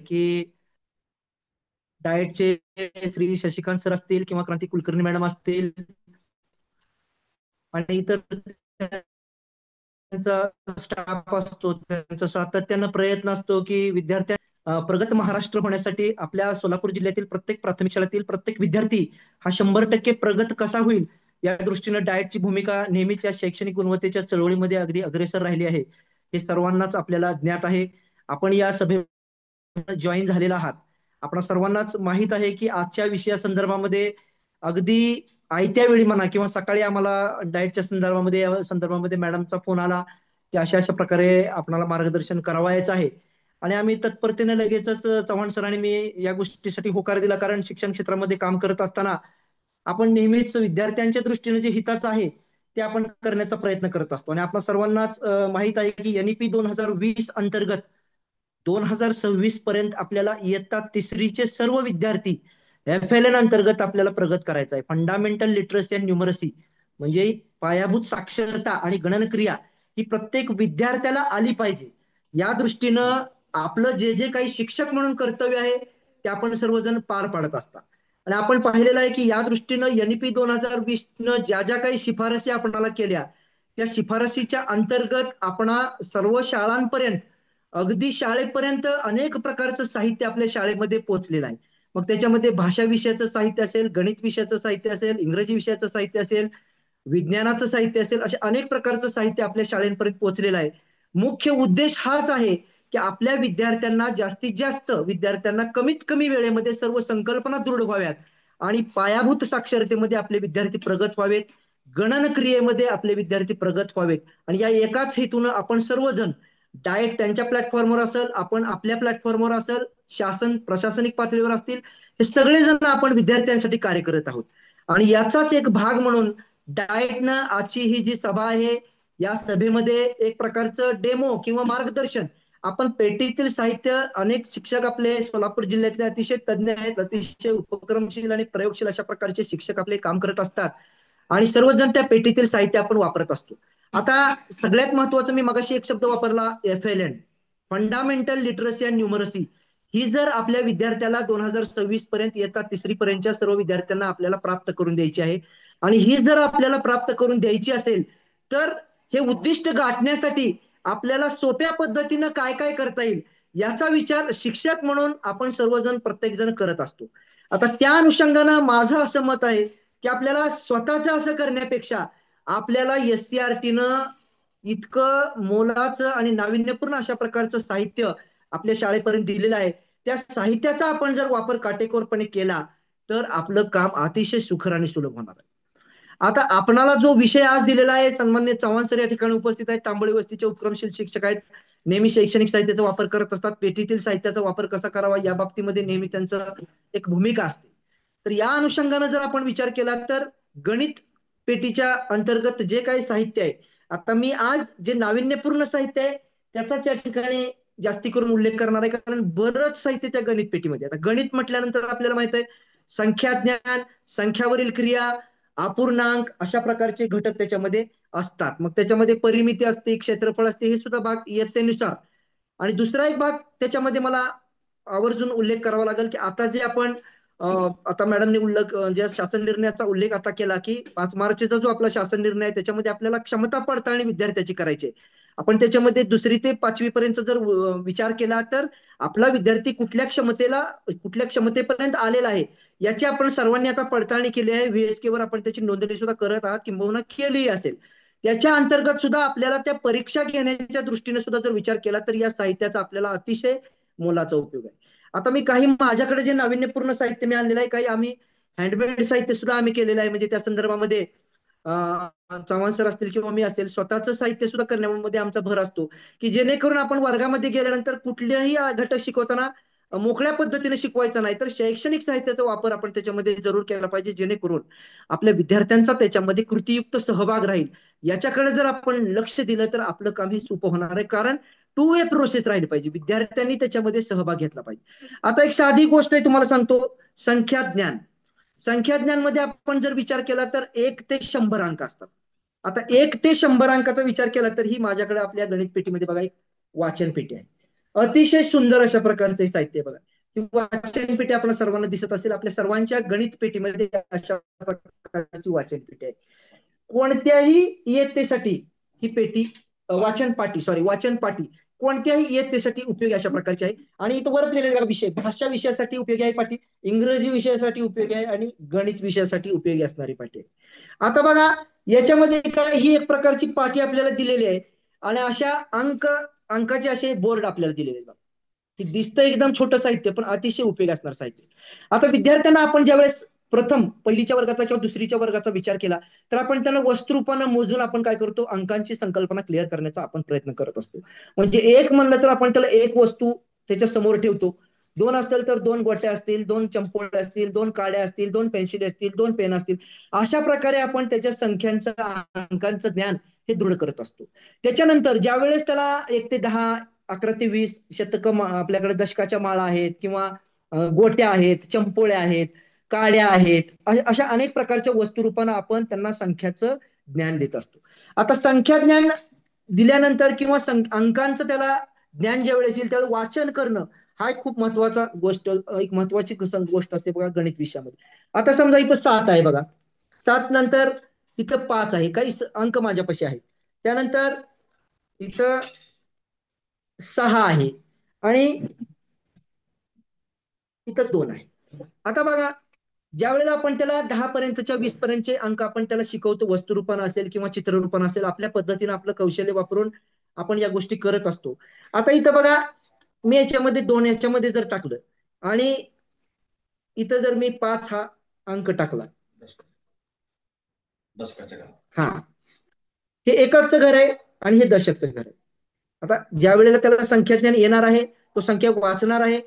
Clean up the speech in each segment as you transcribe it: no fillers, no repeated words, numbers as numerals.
की डाएटचे श्री शशिकांत सर असतील किंवा क्रांती कुलकर्णी मॅडम असतील आणि इतर त्यांचा स्टाफ असतो, त्यांचा सातत्यानं प्रयत्न असतो की प्रगत महाराष्ट्र होण्यासाठी आपल्या सोलापूर जिल्ह्यातील प्रत्येक प्राथमिक शाळेतील प्रत्येक विद्यार्थी हा 100% प्रगत कसा होईल या दृष्टीनं डाएटची भूमिका नेहमीच या शैक्षणिक गुणवत्तेच्या चळवळीमध्ये अगदी अग्रेसर राहिली आहे. हे सर्वांनाच आपल्याला ज्ञात आहे. आपण या सभेत जॉईन झालेला आहात. आपणा सर्वांनाच माहित आहे की आजच्या विषयासंदर्भामध्ये अगदी आयत्या वेळी म्हणा किंवा सकाळी आम्हाला डाएटच्या संदर्भामध्ये मॅडमचा फोन आला की अशा अशा प्रकारे आपणाला मार्गदर्शन करावायचं आहे. आणि आम्ही तत्परतेने लगेचच चव्हाण सरांनी मी या गोष्टीसाठी होकार दिला, कारण शिक्षण क्षेत्रामध्ये काम करत असताना आपण नेहमीच विद्यार्थ्यांच्या दृष्टीने जे हिताचं आहे ते आपण करण्याचा प्रयत्न करत असतो. आणि आपल्या सर्वांनाच माहित आहे की NEP 2020 अंतर्गत 2026 पर्यंत आपल्याला इयत्ता तिसरीचे सर्व विद्यार्थी FLN अंतर्गत आपल्याला प्रगत करायचं आहे. फंडामेंटल लिटरसी अँड न्यूमरसी म्हणजे पायाभूत साक्षरता आणि गणनक्रिया ही प्रत्येक विद्यार्थ्याला आली पाहिजे. या दृष्टीनं आपलं जे जे काही शिक्षक म्हणून कर्तव्य आहे ते आपण सर्वजण पार पाडत असतात. आणि आपण पाहिलेलं आहे की या दृष्टीनं NEP 2020 न ज्या ज्या काही शिफारसी आपणाला केल्या त्या शिफारसीच्या अंतर्गत आपणा सर्व शाळांपर्यंत अगदी शाळेपर्यंत अनेक प्रकारचं साहित्य आपल्या शाळेमध्ये पोहोचलेलं आहे. मग त्याच्यामध्ये भाषा विषयाचं साहित्य असेल, गणित विषयाचं साहित्य असेल, इंग्रजी विषयाचं साहित्य असेल, विज्ञानाचं साहित्य असेल, असे अनेक प्रकारचं साहित्य आपल्या शाळेपर्यंत पोहोचलेलं आहे. मुख्य उद्देश हाच आहे की आपल्या विद्यार्थ्यांना जास्तीत जास्त विद्यार्थ्यांना कमीत कमी वेळेमध्ये सर्व संकल्पना दृढ व्हाव्यात आणि पायाभूत साक्षरतेमध्ये आपले विद्यार्थी प्रगत व्हावेत, गणनक्रियेमध्ये आपले विद्यार्थी प्रगत व्हावेत. आणि या एकाच हेतूनं आपण सर्वजण डाएट त्यांच्या प्लॅटफॉर्मवर असेल, आपण आपल्या प्लॅटफॉर्मवर असेल, शासन प्रशासनिक पातळीवर असतील, हे सगळेजण आपण विद्यार्थ्यांसाठी कार्य करत आहोत. आणि याचाच एक भाग म्हणून डाएटनं आजची ही जी सभा आहे या सभेमध्ये एक प्रकारचं डेमो किंवा मार्गदर्शन आपण पेटीतील साहित्य अनेक शिक्षक आपले सोलापूर जिल्ह्यातले अतिशय तज्ज्ञ आहेत, अतिशय उपक्रमशील आणि प्रयोगशील अशा प्रकारचे शिक्षक आपले काम करत असतात आणि सर्वजण त्या पेटीतील साहित्य आपण वापरत असतो. आता सगळ्यात महत्वाचं मी मगाशी एक शब्द वापरला FLN fundamental literacy and numeracy. ही जर आपल्या विद्यार्थ्याला 2026 पर्यंत येतात तिसरी पर्यंतच्या सर्व विद्यार्थ्यांना आपल्याला प्राप्त करून द्यायची आहे. आणि ही जर आपल्याला प्राप्त करून द्यायची असेल तर हे उद्दिष्ट गाठण्यासाठी आपल्याला सोप्या पद्धतीनं काय काय करता येईल याचा विचार शिक्षक म्हणून आपण सर्वजण प्रत्येक जण करत असतो. आता त्या अनुषंगानं माझं असं मत आहे की आपल्याला स्वतःचं असं करण्यापेक्षा आपल्याला SCERTनं इतकं मोलाचं आणि नाविन्यपूर्ण अशा प्रकारचं साहित्य आपल्या शाळेपर्यंत दिलेलं आहे, त्या साहित्याचा आपण जर वापर काटेकोरपणे केला तर आपलं काम अतिशय सुखर आणि सुलभ होणार आहे. आता आपणाला जो विषय आज दिलेला आहे, सन्माननीय चव्हाण सर या ठिकाणी उपस्थित आहेत, तांबोळी वस्तीचे उपक्रमशील शिक्षक आहेत, नेहमी शैक्षणिक साहित्याचा वापर करत असतात, पेटीतील साहित्याचा वापर कसा करावा या बाबतीमध्ये नेहमी त्यांचं एक भूमिका असते. तर या अनुषंगानं जर आपण विचार केला तर गणित पेटीच्या अंतर्गत जे काही साहित्य आहे, आता मी आज जे नाविन्यपूर्ण साहित्य आहे त्याचाच या ठिकाणी जास्ती करून उल्लेख करणार आहे, कारण बरंच साहित्य त्या गणित पेटीमध्ये. आता गणित म्हटल्यानंतर आपल्याला माहित आहे संख्या ज्ञान, संख्यावरील क्रिया, अपूर्णांक अशा प्रकारचे घटक त्याच्यामध्ये असतात. मग त्याच्यामध्ये परिमिती असते, क्षेत्रफळ असते, हे सुद्धा भाग इयत्तेनुसार. आणि दुसरा एक भाग त्याच्यामध्ये मला आवर्जून उल्लेख करावा लागेल की आता जे आपण आता मॅडमने जे शासन निर्णयाचा उल्लेख आता केला की 5 मार्चचा जो आपला शासन निर्णय आहे त्याच्यामध्ये आपल्याला क्षमता पडताळणी विद्यार्थ्याची करायची. आपण त्याच्यामध्ये 2री ते 5वी पर्यंत जर विचार केला तर आपला विद्यार्थी कुठल्या क्षमतेपर्यंत आलेला आहे याची आपण सर्वांनी आता पडताळणी केली आहे. VSK वर आपण त्याची नोंदणी सुद्धा करत आहात किंबहुना केली असेल. त्याच्या अंतर्गत सुद्धा आपल्याला त्या परीक्षा घेण्याच्या दृष्टीने सुद्धा जर विचार केला तर या साहित्याचा आपल्याला अतिशय मोलाचा उपयोग आहे. आता मी काही माझ्याकडे जे नाविन्यपूर्ण साहित्य मी आणलेलं आहे, काही आम्ही हँडमेड साहित्य सुद्धा आम्ही केलेलं आहे. म्हणजे त्या संदर्भामध्ये चव्हाण सर असतील किंवा मी असेल स्वतःचं साहित्य सुद्धा करण्यामध्ये आमचा भर असतो की जेणेकरून आपण वर्गामध्ये गेल्यानंतर कुठल्याही घटक शिकवताना मोकळ्या पद्धतीने शिकवायचा नाही, तर शैक्षणिक साहित्याचा वापर आपण त्याच्यामध्ये जरूर केला पाहिजे, जेणेकरून आपल्या विद्यार्थ्यांचा त्याच्यामध्ये कृतीयुक्त सहभाग राहील. याच्याकडे जर आपण लक्ष दिलं तर आपलं काम हे सोपं होणार आहे, कारण 2 वे प्रोसेस राहिली पाहिजे, विद्यार्थ्यांनी त्याच्यामध्ये सहभाग घेतला पाहिजे. आता एक साधी गोष्ट आहे तुम्हाला सांगतो, संख्या ज्ञान. संख्या ज्ञान मध्ये आपण जर विचार केला तर 1 ते 100 अंक असतात. आता 1 ते 100 अंकाचा विचार केला तर ही माझ्याकडे आपल्या गणित पेटीमध्ये बघा एक वाचन पेटी आहे. अतिशय सुंदर अशा प्रकारचे साहित्य बघा. ही वाचन पेटी आपल्या सर्वांना दिसत असेल. आपल्या सर्वांच्या गणित पेटीमध्ये अशा प्रकारची वाचन पेटी आहे. कोणत्याही इयत्तेसाठी ही पेटी वाचन पाटी वाचन पाटी कोणत्याही इयत्तेसाठी उपयोगी अशा प्रकारची आहे. आणि इथं वर लिहिलेला विषय भाषा विषयासाठी उपयोगी आहे पाटी, इंग्रजी विषयासाठी उपयोगी आहे आणि गणित विषयासाठी उपयोगी असणारी पाटी आहे. आता बघा याच्यामध्ये काय, ही एक प्रकारची पाटी आपल्याला दिलेली आहे आणि अशा अंकाचे असे बोर्ड आपल्याला दिलेले आहेत. दिसतं एकदम छोटं साहित्य पण अतिशय उपयोगी असणार साहित्य. आता विद्यार्थ्यांना आपण ज्यावेळेस प्रथम पहिलीच्या वर्गाचा किंवा दुसरीच्या वर्गाचा विचार केला तर आपण त्यांना वस्तुरूपानं मोजून आपण काय करतो, अंकांची संकल्पना क्लिअर करण्याचा आपण प्रयत्न करत असतो. म्हणजे एक म्हणलं तर आपण त्याला एक वस्तू त्याच्या समोर ठेवतो. दोन असतील तर दोन गोट्या असतील, दोन चंपोळे असतील, दोन काड्या असतील, दोन पेन्सिल असतील, दोन पेन असतील. अशा प्रकारे आपण त्याच्या संख्यांचं अंकांचं ज्ञान हे दृढ करत असतो. त्याच्यानंतर ज्या वेळेस त्याला 1 ते 10, 11 ते 20 शतक आपल्याकडे दशकाच्या माळा आहेत किंवा गोट्या आहेत, चंपोळ्या आहेत, काड्या आहेत, अशा अनेक प्रकारच्या वस्तुरूपानं आपण त्यांना संख्याचं ज्ञान देत असतो. आता संख्या ज्ञान दिल्यानंतर किंवा अंकांचं त्याला ज्ञान ज्यावेळेस येईल त्यावेळेस वाचन करणं हा एक खूप महत्वाचा गोष्ट, एक महत्वाची गोष्ट असते बघा गणित विषयामध्ये. आता समजा इथं 7 आहे बघा, 7 नंतर इथं 5 आहे, काही अंक माझ्यापाशी आहेत. त्यानंतर इथं 6 आहे आणि इथं 2 आहे. आता बघा ज्या वेळेला आपण त्याला 10 पर्यंतच्या 20 पर्यंतचे अंक आपण त्याला शिकवतो, वस्तुरूपानं असेल किंवा चित्ररूपानं असेल, आपल्या पद्धतीनं आपलं कौशल्य वापरून आपण या गोष्टी करत असतो. आता इथं बघा मी याच्यामध्ये 2 याच्यामध्ये जर टाकलं आणि इथं जर मी 5 हा अंक टाकला, हा हे एककचं घर आहे आणि हे दशकचं घर आहे. आता ज्या वेळेला त्याला संख्याज्ञान येणार आहे तो संख्या वाचणार आहे,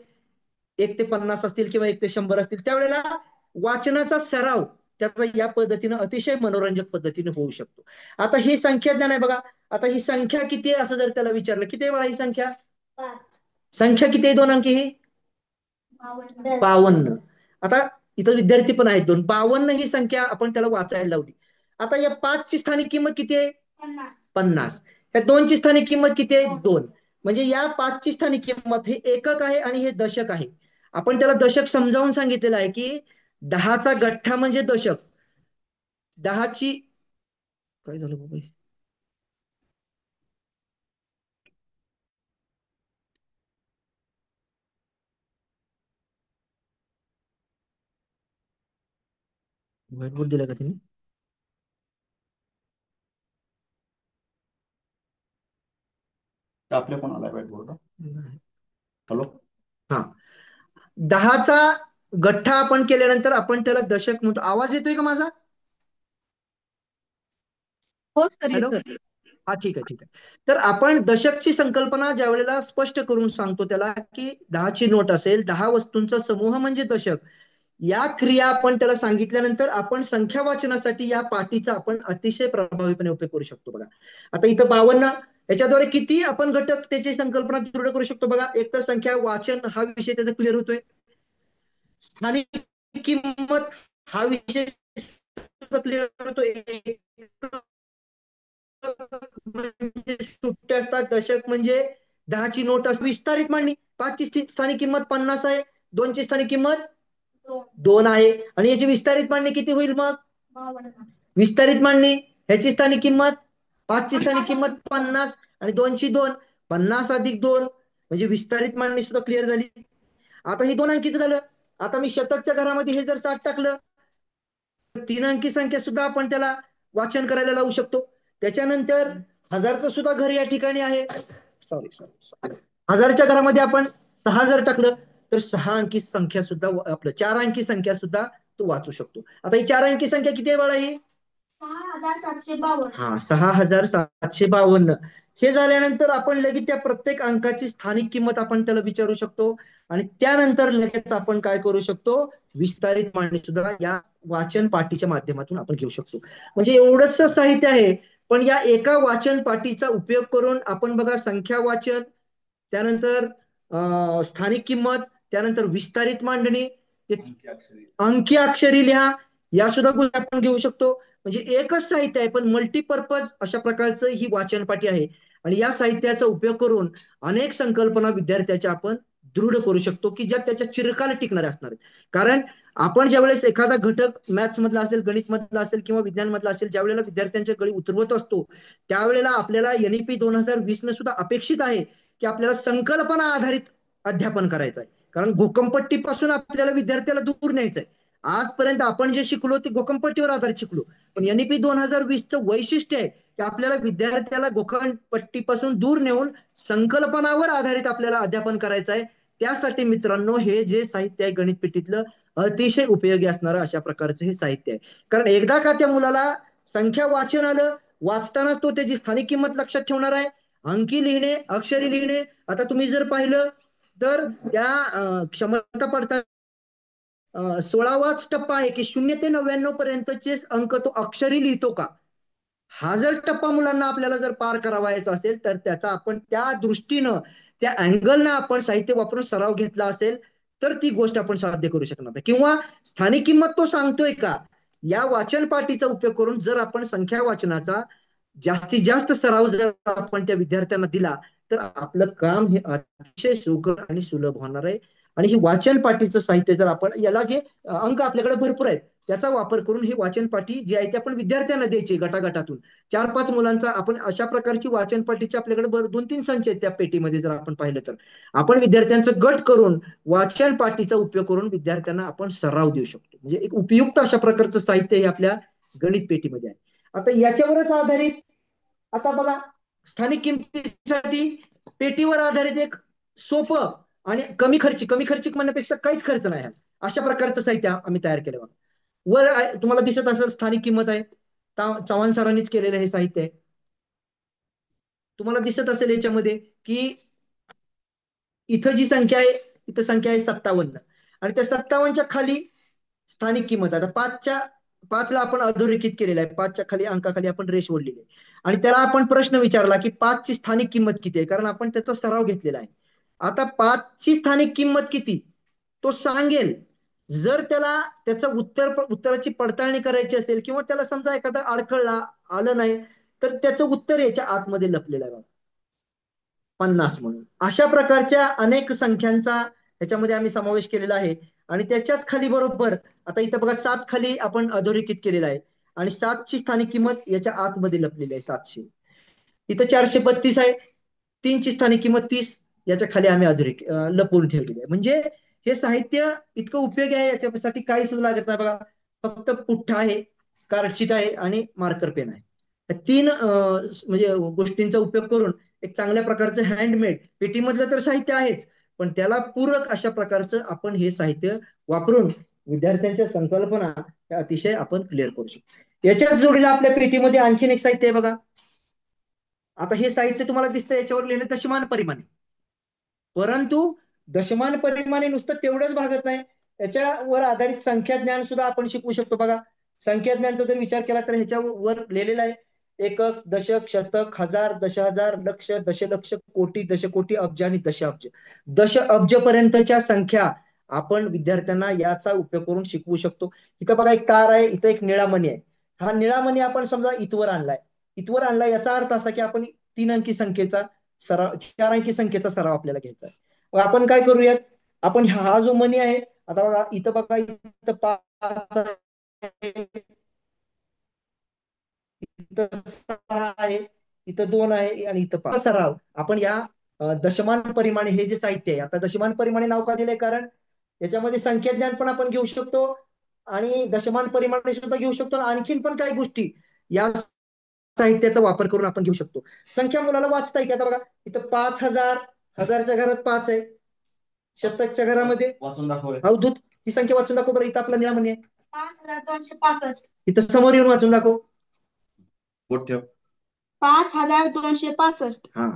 1 ते 50 असतील किंवा 1 ते 100 असतील, त्यावेळेला वाचनाचा सराव त्याचा या पद्धतीनं अतिशय मनोरंजक पद्धतीने होऊ शकतो. आता ही संख्या ज्ञान आहे बघा. आता ही संख्या किती आहे असं जर त्याला विचारलं, किती आहे बघा ही संख्या? संख्या किती आहे 2 अंकी? ही 52. आता इथं विद्यार्थी पण आहेत 2. 52 ही संख्या आपण त्याला वाचायला लावली. आता या 5 ची स्थानिक किंमत किती आहे? 50. या 2 ची स्थानिक किंमत किती आहे? 2. म्हणजे या 5 ची स्थानिक किंमत हे एकक आहे आणि हे दशक आहे. आपण त्याला दशक समजावून सांगितलेलं आहे की 10चा गठ्ठा म्हणजे दशक. 10ची काय झालं बाबा, व्हाईट बोर्ड दिला का तिने? आपल्या कोणाला व्हाईट बोर्ड? हॅलो, हा 10चा गठ्ठा आपण केल्यानंतर आपण त्याला दशक म्हणतो. आवाज येतोय का माझा? हो सर, हॅलो, येतोय. हा ठीक आहे ठीक आहे. तर आपण दशकची संकल्पना ज्या वेळेला स्पष्ट करून सांगतो त्याला की 10ची नोट असेल, 10 वस्तूंचा समूह म्हणजे दशक. या क्रिया आपण त्याला सांगितल्यानंतर आपण संख्या वाचनासाठी या पाटीचा आपण अतिशय प्रभावीपणे उपयोग करू शकतो बघा. आता इथं 52 याच्याद्वारे किती आपण घटक त्याची संकल्पना दृढ करू शकतो बघा. एक तर संख्या वाचन हा विषय त्याचा क्लिअर होतोय, स्थानिक किंमत हा विषय क्लिअर होतोय, म्हणजे सुट्टे असतात, दशक म्हणजे 10ची नोट असते, विस्तारित मांडणी 5 ची स्थानिक किंमत 50 आहे, 2 ची स्थानिक किंमत 2 आहे आणि याची विस्तारित मांडणी किती होईल मग? विस्तारित मांडणी ह्याची स्थानिक किंमत 5 ची स्थानिक किंमत 50 आणि 2 ची 2, 50 अधिक 2 म्हणजे विस्तारित मांडणी सुद्धा क्लिअर झाली. आता हे 2 अंकीचं झालं. आता मी शतकच्या घरामध्ये हे जर 60 टाकलं तर 3 अंकी संख्या सुद्धा आपण त्याला वाचन करायला लावू शकतो. त्याच्यानंतर हजारचं सुद्धा घर या ठिकाणी आहे. सॉरी, हजारच्या घरामध्ये आपण 6 जर टाकलं तर 6 अंकी संख्या सुद्धा आपलं 4 अंकी संख्या सुद्धा तो वाचू शकतो. आता ही 4 अंकी संख्या किती आहे बाळा? ही 6752. हा 6752. हे झाल्यानंतर आपण लगेच त्या प्रत्येक अंकाची स्थानिक किंमत आपण त्याला विचारू शकतो आणि त्यानंतर लगेच आपण काय करू शकतो, विस्तारित मांडणी सुद्धा या वाचन पाठीच्या माध्यमातून आपण घेऊ शकतो. म्हणजे एवढंच साहित्य आहे पण या एका वाचन पाठीचा उपयोग करून आपण बघा संख्या वाचन, त्यानंतर स्थानिक किंमत, त्यानंतर विस्तारित मांडणी, अंकी अक्षरी लिहा, या सुद्धा गोष्टी आपण घेऊ शकतो. म्हणजे एकच साहित्य आहे पण मल्टीपर्पज अशा प्रकारचं ही वाचन पाठी आहे. आणि या साहित्याचा उपयोग करून अनेक संकल्पना विद्यार्थ्याच्या आपण दृढ करू शकतो की ज्या त्याच्या चिरकाल टिकणाऱ्या असणार आहेत. कारण आपण ज्यावेळेस एखादा घटक मॅथ्स मधला असेल, गणित मधला असेल किंवा विज्ञान मधला असेल, ज्या वेळेला विद्यार्थ्यांच्या गळी उतरवत असतो त्यावेळेला आपल्याला NEP 2020 न सुद्धा अपेक्षित आहे की आपल्याला संकल्पना आधारित अध्यापन करायचं आहे. कारण घोकंपट्टीपासून आपल्याला विद्यार्थ्याला दूर न्यायचंय. आजपर्यंत आपण जे शिकलो ते घोकंपट्टीवर आधारित शिकलो, पण NEP 2020चं वैशिष्ट्य आहे की आपल्याला विद्यार्थ्याला घोकंपट्टीपासून दूर नेऊन संकल्पनावर आधारित आपल्याला अध्यापन करायचं आहे. त्यासाठी मित्रांनो हे जे साहित्य आहे गणित पेटीतलं अतिशय उपयोगी असणारं अशा प्रकारचं हे साहित्य आहे. कारण एकदा का त्या मुलाला संख्या वाचन आलं, वाचताना तो त्याची स्थानिक किंमत लक्षात ठेवणार आहे. अंकी लिहिणे, अक्षरी लिहिणे. आता तुम्ही जर पाहिलं तर त्या क्षमता पडताळणी 16वाच टप्पा आहे की 0 ते 99 पर्यंतचे अंक तो अक्षरी लिहितो का. हा जर टप्पा मुलांना आपल्याला जर पार करावायचा असेल तर त्याचा आपण त्या दृष्टीनं त्या अँगलनं आपण साहित्य वापरून सराव घेतला असेल तर ती गोष्ट आपण साध्य करू शकणार नाही. किंवा स्थानिक किंमत तो सांगतोय का, या वाचन पाठीचा उपयोग करून जर आपण संख्या वाचनाचा जास्तीत जास्त सराव जर आपण त्या विद्यार्थ्यांना दिला तर आपलं काम हे अतिशय सुकर आणि सुलभ होणार आहे. आणि ही वाचन पाठीचं साहित्य जर आपण याला जे अंक आपल्याकडे भरपूर आहेत त्याचा वापर करून ही वाचन पाठी जी आहे ती आपण विद्यार्थ्यांना द्यायची गटागटातून. 4-5 मुलांचा आपण अशा प्रकारची वाचन पाठीची आपल्याकडे 2-3 संच आहेत त्या पेटीमध्ये जर आपण पाहिलं तर आपण विद्यार्थ्यांचं गट करून वाचन पाठीचा उपयोग करून विद्यार्थ्यांना आपण सराव देऊ शकतो. म्हणजे एक उपयुक्त अशा प्रकारचं साहित्य हे आपल्या गणित पेटीमध्ये आहे. आता याच्यावरच आधारित आता बघा स्थानिक किमतीसाठी पेटीवर आधारित एक सोपं आणि कमी खर्चिक म्हणण्यापेक्षा काहीच खर्च नाही अशा प्रकारचं साहित्य आम्ही तयार केलं बघा. वर तुम्हाला दिसत असेल स्थानिक किंमत आहे, चव्हाण सरांनीच केलेलं हे साहित्य आहे. तुम्हाला दिसत असेल याच्यामध्ये की इथं जी संख्या आहे इथं संख्या आहे 57 आणि त्या 57च्या खाली स्थानिक किंमत आता 5ला आपण अधोरेखित केलेलं आहे. 5च्या खाली अंकाखाली आपण रेष ओढलेली आहे आणि त्याला आपण प्रश्न विचारला की 5ची स्थानिक किंमत किती आहे, कारण आपण त्याचा सराव घेतलेला आहे. आता 5ची स्थानिक किंमत किती तो सांगेल. जर त्याला त्याचं उत्तराची पडताळणी करायची असेल किंवा त्याला समजा एखादा अडखळला आलं नाही तर त्याचं उत्तर याच्या आतमध्ये लपलेलं आहे. 50 म्हणून अशा प्रकारच्या अनेक संख्यांचा त्याच्यामध्ये आम्ही समावेश केलेला आहे. आणि त्याच्याच खाली बरोबर आता इथं बघा 7 खाली आपण अधोरेखित केलेला आहे आणि 7ची स्थानिक किंमत याच्या आतमध्ये लपलेली आहे 700. इथं 432 आहे, 3ची स्थानिक किंमत 30 याच्या खाली आम्ही लपवून ठेवलेली आहे. म्हणजे हे साहित्य इतकं उपयोगी आहे, याच्यासाठी काही सुद्धा लागत नाही बघा. फक्त पुठ्ठा आहे, कार्डशीट आहे आणि मार्कर पेन आहे. 3 म्हणजे गोष्टींचा उपयोग करून एक चांगल्या प्रकारचं हँडमेड पेटीमधलं तर साहित्य आहेच, पण त्याला पूरक अशा प्रकारचं आपण हे साहित्य वापरून विद्यार्थ्यांच्या संकल्पना अतिशय आपण क्लिअर करू शकतो. याच्याच जोडीला आपल्या पेटीमध्ये आणखीन एक साहित्य आहे बघा. आता हे साहित्य तुम्हाला दिसतं याच्यावर लिहिलं दशमान परिमाणे, परंतु दशमान परिमाणे नुसतं तेवढंच भागत नाही, याच्यावर आधारित संख्या ज्ञान सुद्धा आपण शिकवू शकतो बघा. संख्या ज्ञानचा जर विचार केला तर ह्याच्यावर लिहिलेला आहे एकक, दशक, शतक, हजार, दशहजार, लक्ष, दशलक्ष, कोटी, दशकोटी, अब्ज आणि दशअब्ज. दशअब्ज पर्यंतच्या संख्या आपण विद्यार्थ्यांना याचा उपयोग करून शिकवू शकतो. इथं बघा एक तार आहे, इथं एक निळा मणी आहे. हा निळा मणी आपण समजा इथवर आणलाय याचा अर्थ असा की आपण 3 अंकी संख्येचा सराव 4 अंकी संख्येचा सराव आपल्याला घ्यायचा आहे. मग आपण काय करूयात, आपण हा जो मनी आहे आता बघा इथं 5 आहे, इथं 6 आहे, इथं 2 आहे आणि इथं 5 सराव आपण या दशमान परिमाणे हे जे साहित्य आहे. आता दशमान परिमाणे नाव का दिलंय, कारण याच्यामध्ये संख्या ज्ञान पण आपण घेऊ शकतो आणि दशमान परिमाणे सुद्धा घेऊ शकतो. आणखीन पण काही गोष्टी या साहित्याचा वापर करून आपण घेऊ शकतो. संख्या मुलाला वाचता येते. आता बघा इथं 5000, हजारच्या घरात 5 आहे, शतकच्या घरामध्ये वाचून दाखव अवधूत ही संख्या वाचून दाखव बरं. इथं आपला निळा मणी आहे 5265, इथं समोर येऊन वाचून दाखव. बोट ठेव 5265. हा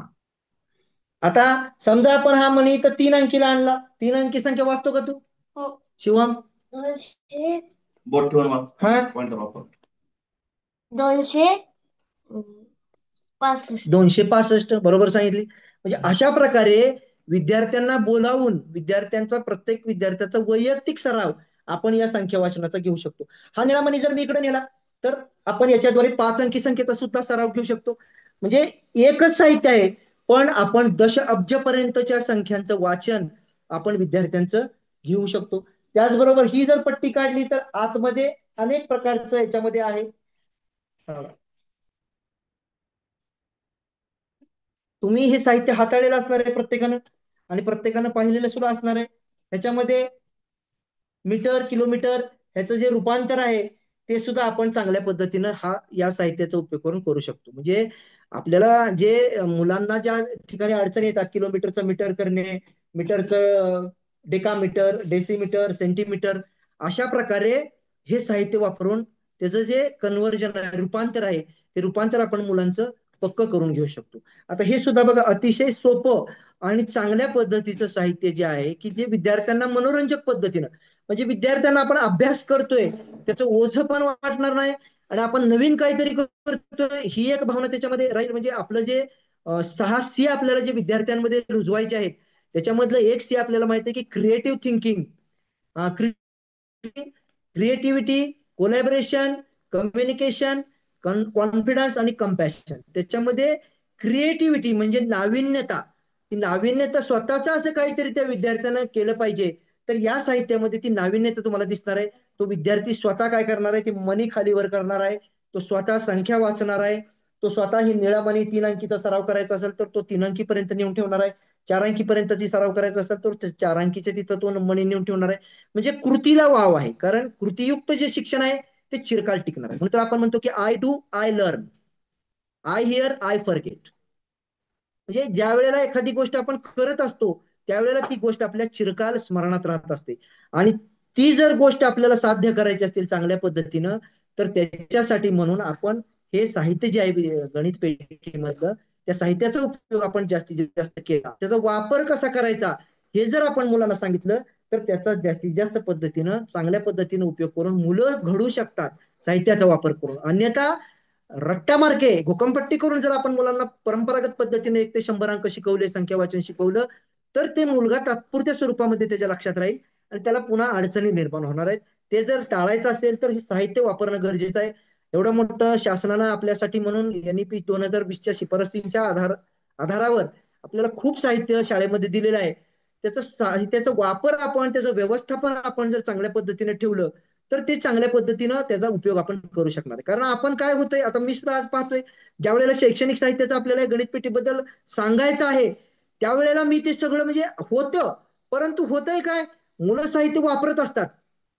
आता समजा आपण हा मणी तर 3 अंकीला आणला, 3 अंकी संख्या वाचतो का तू? हो. शिवम 200 बोट ठेवून वाच. हा पॉइंटर वापर 265 बरोबर सांगितली. म्हणजे अशा प्रकारे विद्यार्थ्यांना बोलावून विद्यार्थ्यांचा प्रत्येक विद्यार्थ्याचा वैयक्तिक सराव आपण या संख्या वाचनाचा घेऊ शकतो. हा निळा मणी जर मी इकडे नेला तर आपण याच्याद्वारे 5 अंकी संख्येचा सुद्धा सराव घेऊ शकतो. म्हणजे एकच साहित्य आहे, पण आपण दशअब्जपर्यंतच्या संख्यांचं वाचन आपण विद्यार्थ्यांचं घेऊ शकतो. त्याचबरोबर ही जर पट्टी काढली तर आतमध्ये अनेक प्रकारचं याच्यामध्ये आहे. तुम्ही हे साहित्य हाताळलेलं असणार आहे प्रत्येकानं, आणि प्रत्येकानं पाहिलेलं सुद्धा असणार आहे. ह्याच्यामध्ये मीटर, किलोमीटर ह्याचं जे रूपांतर आहे ते सुद्धा आपण चांगल्या पद्धतीनं या साहित्याचा उपयोग करून करू शकतो. म्हणजे आपल्याला जे मुलांना ज्या ठिकाणी अडचणी येतात, किलोमीटरचं मीटर करणे, मीटरचं डेकामीटर, डेसिमीटर, सेंटीमीटर, अशा प्रकारे हे साहित्य वापरून त्याचं जे कन्व्हर्जन आहे, रूपांतर आहे, ते रूपांतर आपण मुलांचं पक्क करून घेऊ शकतो. आता हे सुद्धा बघा अतिशय सोपं आणि चांगल्या पद्धतीचं साहित्य जे आहे की जे विद्यार्थ्यांना मनोरंजक पद्धतीनं, म्हणजे विद्यार्थ्यांना आपण अभ्यास करतोय त्याचं ओझं पण वाटणार नाही, आणि आपण नवीन काहीतरी करतोय ही एक भावना त्याच्यामध्ये राहील. म्हणजे आपलं जे 6 सी आपल्याला जे विद्यार्थ्यांमध्ये रुजवायचे आहेत, त्याच्यामधलं एक सी आपल्याला माहिती आहे की creative thinking, creativity, collaboration, communication, confidence आणि कम्पॅशन. त्याच्यामध्ये क्रिएटिव्हिटी म्हणजे नाविन्यता, ती नाविन्यता स्वतःच असं काहीतरी त्या विद्यार्थ्यानं केलं पाहिजे. तर या साहित्यामध्ये ती नाविन्यता तुम्हाला दिसणार आहे. तो विद्यार्थी स्वतः काय करणार आहे, ते मनी खाली वर करणार आहे, तो स्वतः संख्या वाचणार आहे, तो स्वतः ही निळा मनी 3 अंकीचा सराव करायचा असेल तर तो 3 अंकीपर्यंत नेऊन ठेवणार आहे, 4 अंकीपर्यंतची सराव करायचा असेल तर 4 अंकीच्या तिथं तो मनी नेऊन ठेवणार आहे. म्हणजे कृतीला वाव आहे, कारण कृतीयुक्त जे शिक्षण आहे ते चिरकाल टिकणार आहे. म्हणून तर आपण म्हणतो की I do I learn, I here I forget. म्हणजे ज्या वेळेला एखादी गोष्ट आपण करत असतो त्यावेळेला ती गोष्ट आपल्या चिरकाल स्मरणात राहत असते, आणि ती जर गोष्ट आपल्याला साध्य करायची असतील चांगल्या पद्धतीनं, तर त्याच्यासाठी म्हणून आपण हे साहित्य जे आहे गणित पेटीमधलं, त्या साहित्याचा उपयोग आपण जास्तीत जास्त केला, त्याचा वापर कसा करायचा हे जर आपण मुलांना सांगितलं तर त्याचा जास्तीत जास्त पद्धतीनं चांगल्या पद्धतीनं उपयोग करून मुलं घडू शकतात साहित्याचा वापर करून. अन्यथा रट्टा मार्के घोकमपट्टी करून जर आपण मुलांना परंपरागत पद्धतीने 1 ते 100 अंक शिकवले, संख्या वाचन शिकवलं, तर ते मुलगा तात्पुरत्या स्वरूपामध्ये त्याच्या लक्षात राहील आणि त्याला पुन्हा अडचणी निर्माण होणार आहेत. ते जर टाळायचं असेल तर हे साहित्य वापरणं गरजेचं आहे. एवढं मोठं शासनानं आपल्यासाठी म्हणून NEP 2020च्या शिफारसींच्या आधारावर आपल्याला खूप साहित्य शाळेमध्ये दिलेलं आहे. त्याचं साहित्याचा वापर आपण, त्याचं व्यवस्थापन आपण जर चांगल्या पद्धतीने ठेवलं तर ते चांगल्या पद्धतीनं त्याचा उपयोग आपण करू शकणार आहे. कारण आपण काय होतंय, आता मी सुद्धा आज पाहतोय, ज्या वेळेला शैक्षणिक साहित्याचं आपल्याला गणित पेटीबद्दल सांगायचं आहे त्यावेळेला मी ते सगळं म्हणजे होतं, परंतु होतंय काय, मुलं साहित्य वापरत असतात.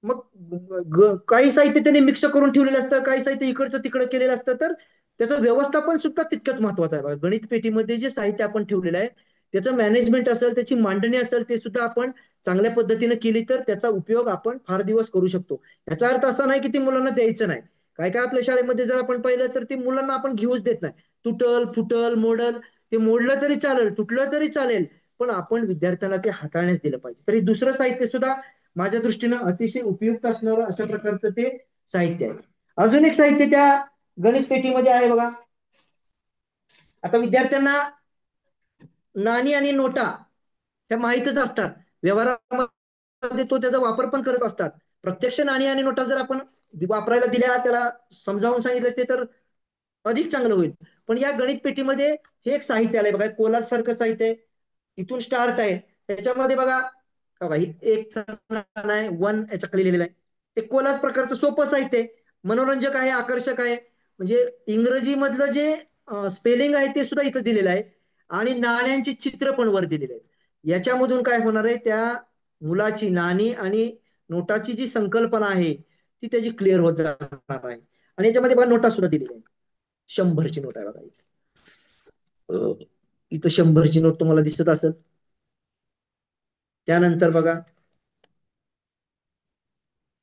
मग काही साहित्य त्यांनी मिक्स करून ठेवलेलं असतं, काही साहित्य इकडचं तिकडं केलेलं असतं, तर त्याचं व्यवस्थापन सुद्धा तितकंच महत्वाचं आहे बघा. गणित पेटीमध्ये जे साहित्य आपण ठेवलेलं आहे त्याचं मॅनेजमेंट असेल, त्याची मांडणी असेल, ते सुद्धा आपण चांगल्या पद्धतीने केली तर त्याचा उपयोग आपण फार दिवस करू शकतो. याचा अर्थ असा नाही की ती मुलांना द्यायचं नाही. काय काय आपल्या शाळेमध्ये जर आपण पाहिलं तर ती मुलांना आपण घेऊच देत नाही. तुटल फुटल मोडल, ते मोडलं तरी चालेल, तुटलं तरी चालेल, पण आपण विद्यार्थ्याला ते हाताळण्यास दिलं पाहिजे. तरी दुसरं साहित्य सुद्धा माझ्या दृष्टीनं अतिशय उपयुक्त असणारं अशा प्रकारचं ते साहित्य आहे. अजून एक साहित्य त्या गणित पेटीमध्ये आहे बघा. आता विद्यार्थ्यांना नाणी आणि नोटा ह्या माहीतच असतात, व्यवहारामध्ये तो त्याचा वापर पण करत असतात. प्रत्यक्ष नाणी आणि नोटा जर आपण वापरायला दिल्या, त्याला समजावून सांगितलं ते तर अधिक चांगलं होईल. पण या गणित पेटीमध्ये हे एक साहित्य आलंय बघा, कोलाज सारखं साहित्य आहे. इथून स्टार्ट आहे, त्याच्यामध्ये बघा एक आहे वन याच्या खाली लिहिलेलं आहे. एक कोलाज प्रकारचं सोपं साहित्य आहे, मनोरंजक आहे, आकर्षक आहे. म्हणजे इंग्रजी मधलं जे स्पेलिंग आहे ते सुद्धा इथं दिलेलं आहे, आणि नाण्यांची चित्र पण वर दिलेली आहेत. याच्यामधून काय होणार आहे, त्या मुलाची नाणी आणि नोटाची जी संकल्पना आहे ती त्याची क्लिअर होत जाणार आहे. आणि याच्यामध्ये बघा नोटा सुद्धा दिलेली आहे. 100ची नोट आहे बघा इथं 100ची नोट तुम्हाला दिसत असेल. त्यानंतर बघा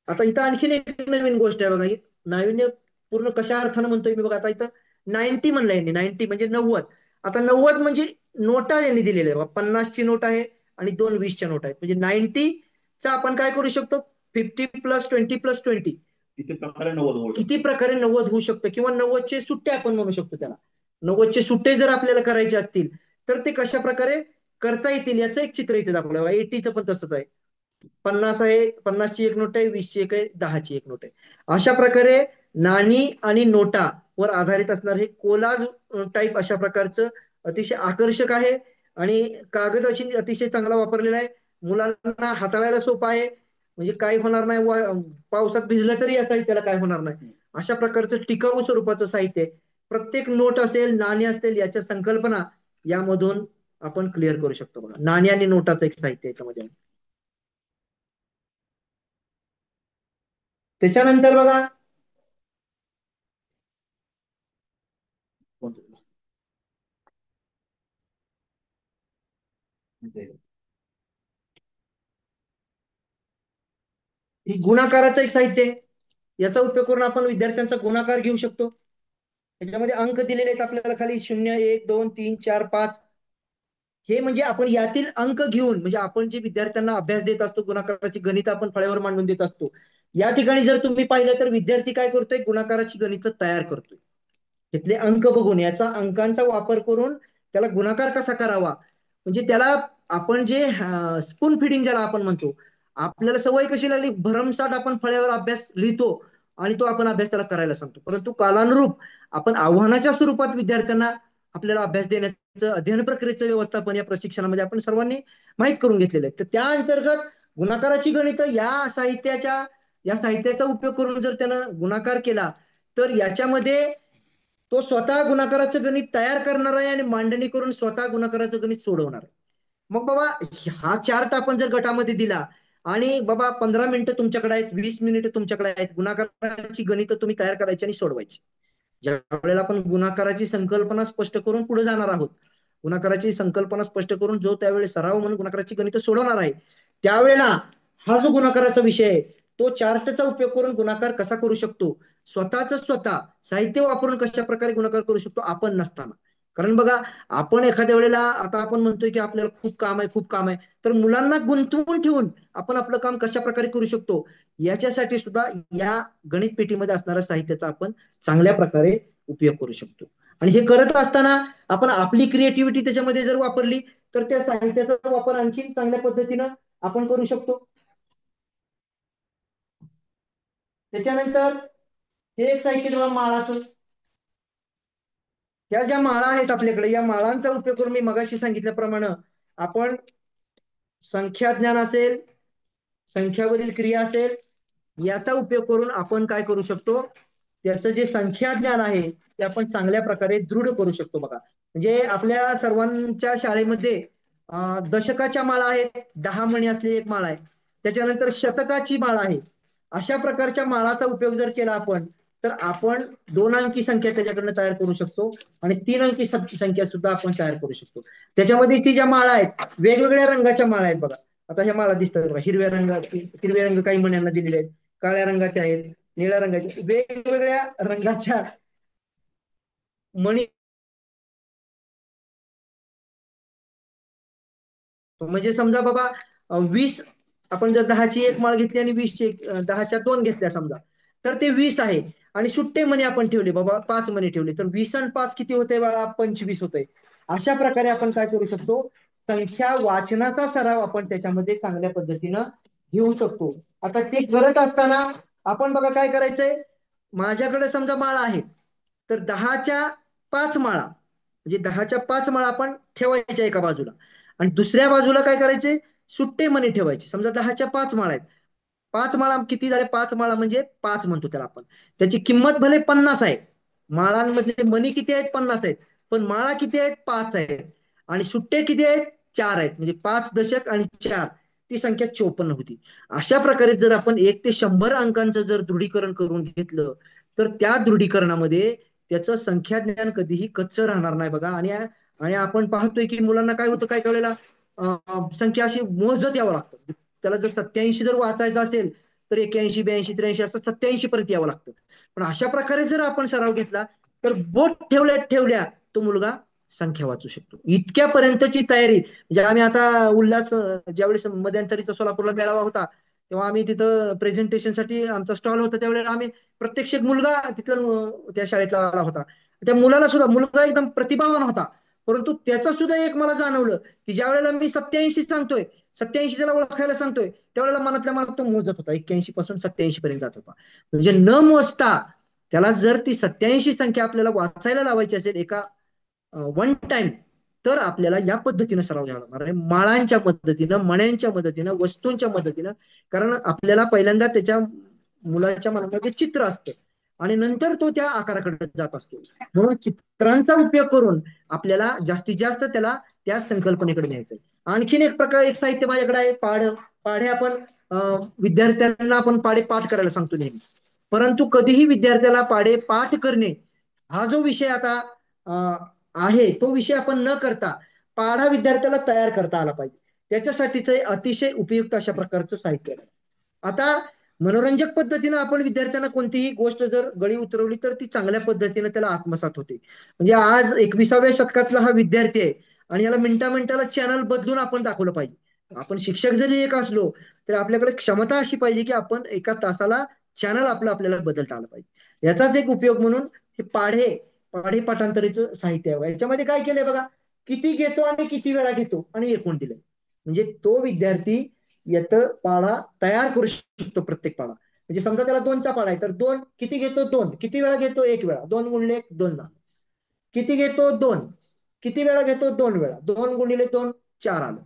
आता इथं आणखीन एक नवीन गोष्ट आहे बघा. नाविन्य पूर्ण कशा अर्थानं म्हणतोय मी बघा. आता इथं 90 म्हणलंय, 90 म्हणजे 90. आता 90 म्हणजे नोटा यांनी दिलेल्या आहे. 50ची नोट आहे आणि 2 20च्या नोट आहेत. म्हणजे 90चा आपण काय करू शकतो, 50+20+20 किती प्रकारे 90 होऊ शकतं, किंवा 90चे सुट्टे आपण म्हणू शकतो त्याला. 90चे सुट्टे जर आपल्याला करायचे असतील तर ते कशा प्रकारे करता येतील याचं एक चित्र इथे दाखवलं. 80चं पण तसंच आहे. 50 आहे, 50ची एक नोट आहे, 20ची एक आहे, 10ची एक नोट आहे. अशा प्रकारे नाणी आणि नोटा वर आधारित असणार हे कोलाज टाईप अशा प्रकारचं अतिशय आकर्षक आहे आणि कागद अशी अतिशय चांगला वापरलेला आहे. मुलांना हाताळायला सोपं आहे. म्हणजे काय होणार नाही, पावसात भिजलं तरी या साहित्याला काय होणार नाही. अशा प्रकारचं टिकाऊ स्वरूपाचं साहित्य आहे. प्रत्येक नोट असेल, नाणी असतील, याच्या संकल्पना यामधून आपण क्लिअर करू शकतो बघा. नाणी आणि नोटाचं एक साहित्य याच्यामध्ये. त्याच्यानंतर बघा, ही गुणाकाराचं एक साहित्य आहे. याचा उपयोग करून आपण विद्यार्थ्यांचा गुणाकार घेऊ शकतो. याच्यामध्ये अंक दिलेले आहेत आपल्याला खाली 0, 1, 2, 3, 4, 5. हे म्हणजे आपण यातील अंक घेऊन, म्हणजे आपण जे विद्यार्थ्यांना अभ्यास देत असतो, गुणाकाराची गणित आपण फळ्यावर मांडून देत असतो. या ठिकाणी जर तुम्ही पाहिलं तर विद्यार्थी काय करतोय, गुणाकाराची गणित तयार करतोय. तिथले अंक बघून याचा अंकांचा वापर करून त्याला गुणाकार कसा करावा, म्हणजे त्याला आपण जे स्पून फिडिंग ज्याला आपण म्हणतो, आपल्याला सवय कशी लागली, भरमसाठ आपण फळ्यावर अभ्यास लिहितो आणि तो आपण अभ्यास त्याला करायला सांगतो. परंतु कालानुरूप आपण आव्हानाच्या स्वरूपात विद्यार्थ्यांना आपल्याला अभ्यास देण्याचं, अध्ययन प्रक्रियेचं व्यवस्थापन या प्रशिक्षणामध्ये आपण सर्वांनी माहीत करून घेतलेलं आहे. तर त्या अंतर्गत गुणाकाराची गणित या साहित्याचा उपयोग करून जर त्यानं गुणाकार केला तर याच्यामध्ये तो स्वतः गुणाकाराचं गणित तयार करणार आहे आणि मांडणी करून स्वतः गुणाकाराचं गणित सोडवणार आहे. मग बाबा हा चार्ट आपण जर गटामध्ये दिला आणि बाबा 15 मिनिटं तुमच्याकडे आहेत, 20 मिनिटं तुमच्याकडे आहेत, गुणाकाराची गणित तुम्ही तयार करायची आणि सोडवायची. ज्या वेळेला आपण गुणाकाराची संकल्पना स्पष्ट करून पुढे जाणार आहोत, गुणाकाराची संकल्पना स्पष्ट करून जो त्यावेळेस सराव म्हणून गुणाकाराची गणित सोडवणार आहे, त्यावेळेला हा जो गुणाकाराचा विषय आहे तो चार्टचा उपयोग करून गुणाकार कसा करू शकतो, स्वतः साहित्य वापरून कशा प्रकारे गुणाकार करू शकतो आपण नसताना. कारण बघा, आपण एखाद्या वेळेला आता आपण म्हणतोय की आपल्याला खूप काम आहे, खूप काम आहे, तर मुलांना गुंतवून ठेवून आपण आपलं काम कशा प्रकारे करू शकतो याच्यासाठी सुद्धा या गणित पेटीमध्ये असणाऱ्या साहित्याचा आपण चांगल्या प्रकारे उपयोग करू शकतो. आणि हे करत असताना आपण आपली क्रिएटिव्हिटी त्याच्यामध्ये जर वापरली तर त्या साहित्याचा वापर आणखी चांगल्या पद्धतीनं आपण करू शकतो. त्याच्यानंतर हे एक साहित्य बघा, माळाचं. ह्या ज्या माळा आहेत आपल्याकडे, या माळांचा उपयोग करून मी मगाशी सांगितल्याप्रमाणे आपण संख्या ज्ञान असेल, संख्यावरील क्रिया असेल, याचा उपयोग करून आपण काय करू शकतो, त्याचं जे संख्या ज्ञान आहे ते आपण चांगल्या प्रकारे दृढ करू शकतो बघा. म्हणजे आपल्या सर्वांच्या शाळेमध्ये दशकाच्या माळा आहेत, 10 मणी असलेली एक माळा आहे. त्याच्यानंतर शतकाची माळा आहे. अशा प्रकारच्या माळाचा उपयोग जर केला आपण तर आपण 2 अंकी संख्या त्याच्याकडनं तयार करू शकतो आणि 3 अंकी संख्या सुद्धा आपण तयार करू शकतो. त्याच्यामध्ये ती ज्या माळा आहेत, वेगवेगळ्या रंगाच्या माळा आहेत बघा. आता ह्या माळा दिसतात बघा, हिरव्या रंग काही मण्यांना दिलेले आहेत, काळ्या रंगाच्या आहेत, निळ्या रंगाच्या, वेगवेगळ्या रंगाच्या मणी. म्हणजे समजा बाबा 20, आपण जर 10ची एक माळ घेतली आणि 10च्या 2 घेतल्या समजा, तर ते 20 आहे. आणि सुट्टे मणी आपण ठेवले बाबा, 5 मणी ठेवले, तर 20 आणि 5 किती होते बाळा, 25 होते. अशा प्रकारे आपण काय करू शकतो, संख्या वाचनाचा सराव आपण त्याच्यामध्ये चांगल्या पद्धतीनं घेऊ शकतो. आता ते करत असताना आपण बघा काय करायचंय, माझ्याकडे समजा माळा आहे, तर 10च्या 5 माळा, म्हणजे 10च्या 5 माळा आपण ठेवायच्या एका बाजूला आणि दुसऱ्या बाजूला काय करायचे, सुट्टे मणी ठेवायचे. समजा 10च्या 5 माळा आहेत, 5 माळा किती झाले, 5 माळा म्हणजे 5 म्हणतो त्याला आपण. त्याची किंमत भले 50 आहे, माळांमध्ये मणी किती आहेत, 50 आहेत, पण माळा किती आहेत, 5 आहेत. आणि सुट्टे किती आहेत, 4 आहेत. म्हणजे 5 दशक आणि 4, ती संख्या 54 होती. अशा प्रकारे जर आपण 1 ते 100 अंकांचं जर दृढीकरण करून घेतलं तर त्या दृढीकरणामध्ये त्याचं संख्या ज्ञान कधीही कच्चं राहणार नाही बघा. आणि आणि आपण पाहतोय की मुलांना काय होतं, काय कळलेला संख्या अशी मोजत यावं लागतं. त्याला जर 87 जर वाचायचं असेल तर 81, 82, 83 असं 87 पर्यंत यावं लागतं. पण अशा प्रकारे जर आपण सराव घेतला तर बोट ठेवल्या ठेवल्या तो मुलगा संख्या वाचू शकतो. इतक्यापर्यंतची तयारी, म्हणजे आम्ही आता उल्हास ज्यावेळेस मध्यंतरीचा सोलापूरला मेळावा होता तेव्हा आम्ही तिथं प्रेझेंटेशनसाठी आमचा स्टॉल होता, त्यावेळेला आम्ही प्रत्यक्ष एक मुलगा तिथं त्या शाळेतला आला होता. त्या मुलाला सुद्धा, मुलगा एकदम प्रतिभावान होता, परंतु त्याचं सुद्धा एक मला जाणवलं की ज्या वेळेला मी 87 सांगतोय, 87 त्याला ओळखायला सांगतोय, त्यावेळेला मनातल्या मनात तो मोजत होता, 81 पासून 87 पर्यंत जात होता. म्हणजे न मोजता त्याला जर ती 87 संख्या आपल्याला वाचायला लावायची असेल एका वन टाइम, तर आपल्याला या पद्धतीनं सराव घ्यावा लागणार आहे, माळांच्या मदतीनं, मण्यांच्या मदतीनं, वस्तूंच्या मदतीनं. कारण आपल्याला पहिल्यांदा त्याच्या मुलाच्या मनामध्ये चित्र असतं आणि नंतर तो त्या आकाराकडे जात असतो. म्हणून चित्रांचा उपयोग करून आपल्याला जास्तीत जास्त त्याला त्या संकल्पनेकडे न्यायचंय. आणखीन एक प्रकार, एक साहित्य माझ्याकडे आहे, पाढे आपण विद्यार्थ्यांना आपण पाढे पाठ करायला सांगतो नेहमी. परंतु कधीही विद्यार्थ्याला पाढे पाठ करणे हा जो विषय आता आहे, तो विषय आपण न करता पाढा विद्यार्थ्याला तयार करता आला पाहिजे. त्याच्यासाठीच अतिशय उपयुक्त अशा प्रकारचं साहित्य आहे. आता मनोरंजक पद्धतीनं आपण विद्यार्थ्यांना कोणतीही गोष्ट जर गळी उतरवली तर ती चांगल्या पद्धतीने त्याला आत्मसात होते. म्हणजे आज 21व्या शतकातला हा विद्यार्थी आहे आणि याला मिनिटा मिनिटाला चॅनल बदलून आपण दाखवलं पाहिजे. आपण शिक्षक जरी एक असलो तर आपल्याकडे क्षमता अशी पाहिजे की आपण एका तासाला चॅनल आपल्याला बदलता आलं पाहिजे. याचाच एक उपयोग म्हणून हे पाढे पाठांतरीचं साहित्य आहे. याच्यामध्ये काय केलंय बघा, किती घेतो आणि किती वेळा घेतो आणि एकूण दिलंय. म्हणजे तो विद्यार्थी येतं पाढा तयार करू शकतो प्रत्येक पाढा. म्हणजे समजा त्याला 2चा पाढा आहे तर 2 किती घेतो, 2 किती वेळा घेतो, 1 वेळा, 2 गुणिले 1 2 ना, किती घेतो 2 किती वेळा घेतो, 2 वेळा, 2 गुणिले 2 4 आलं.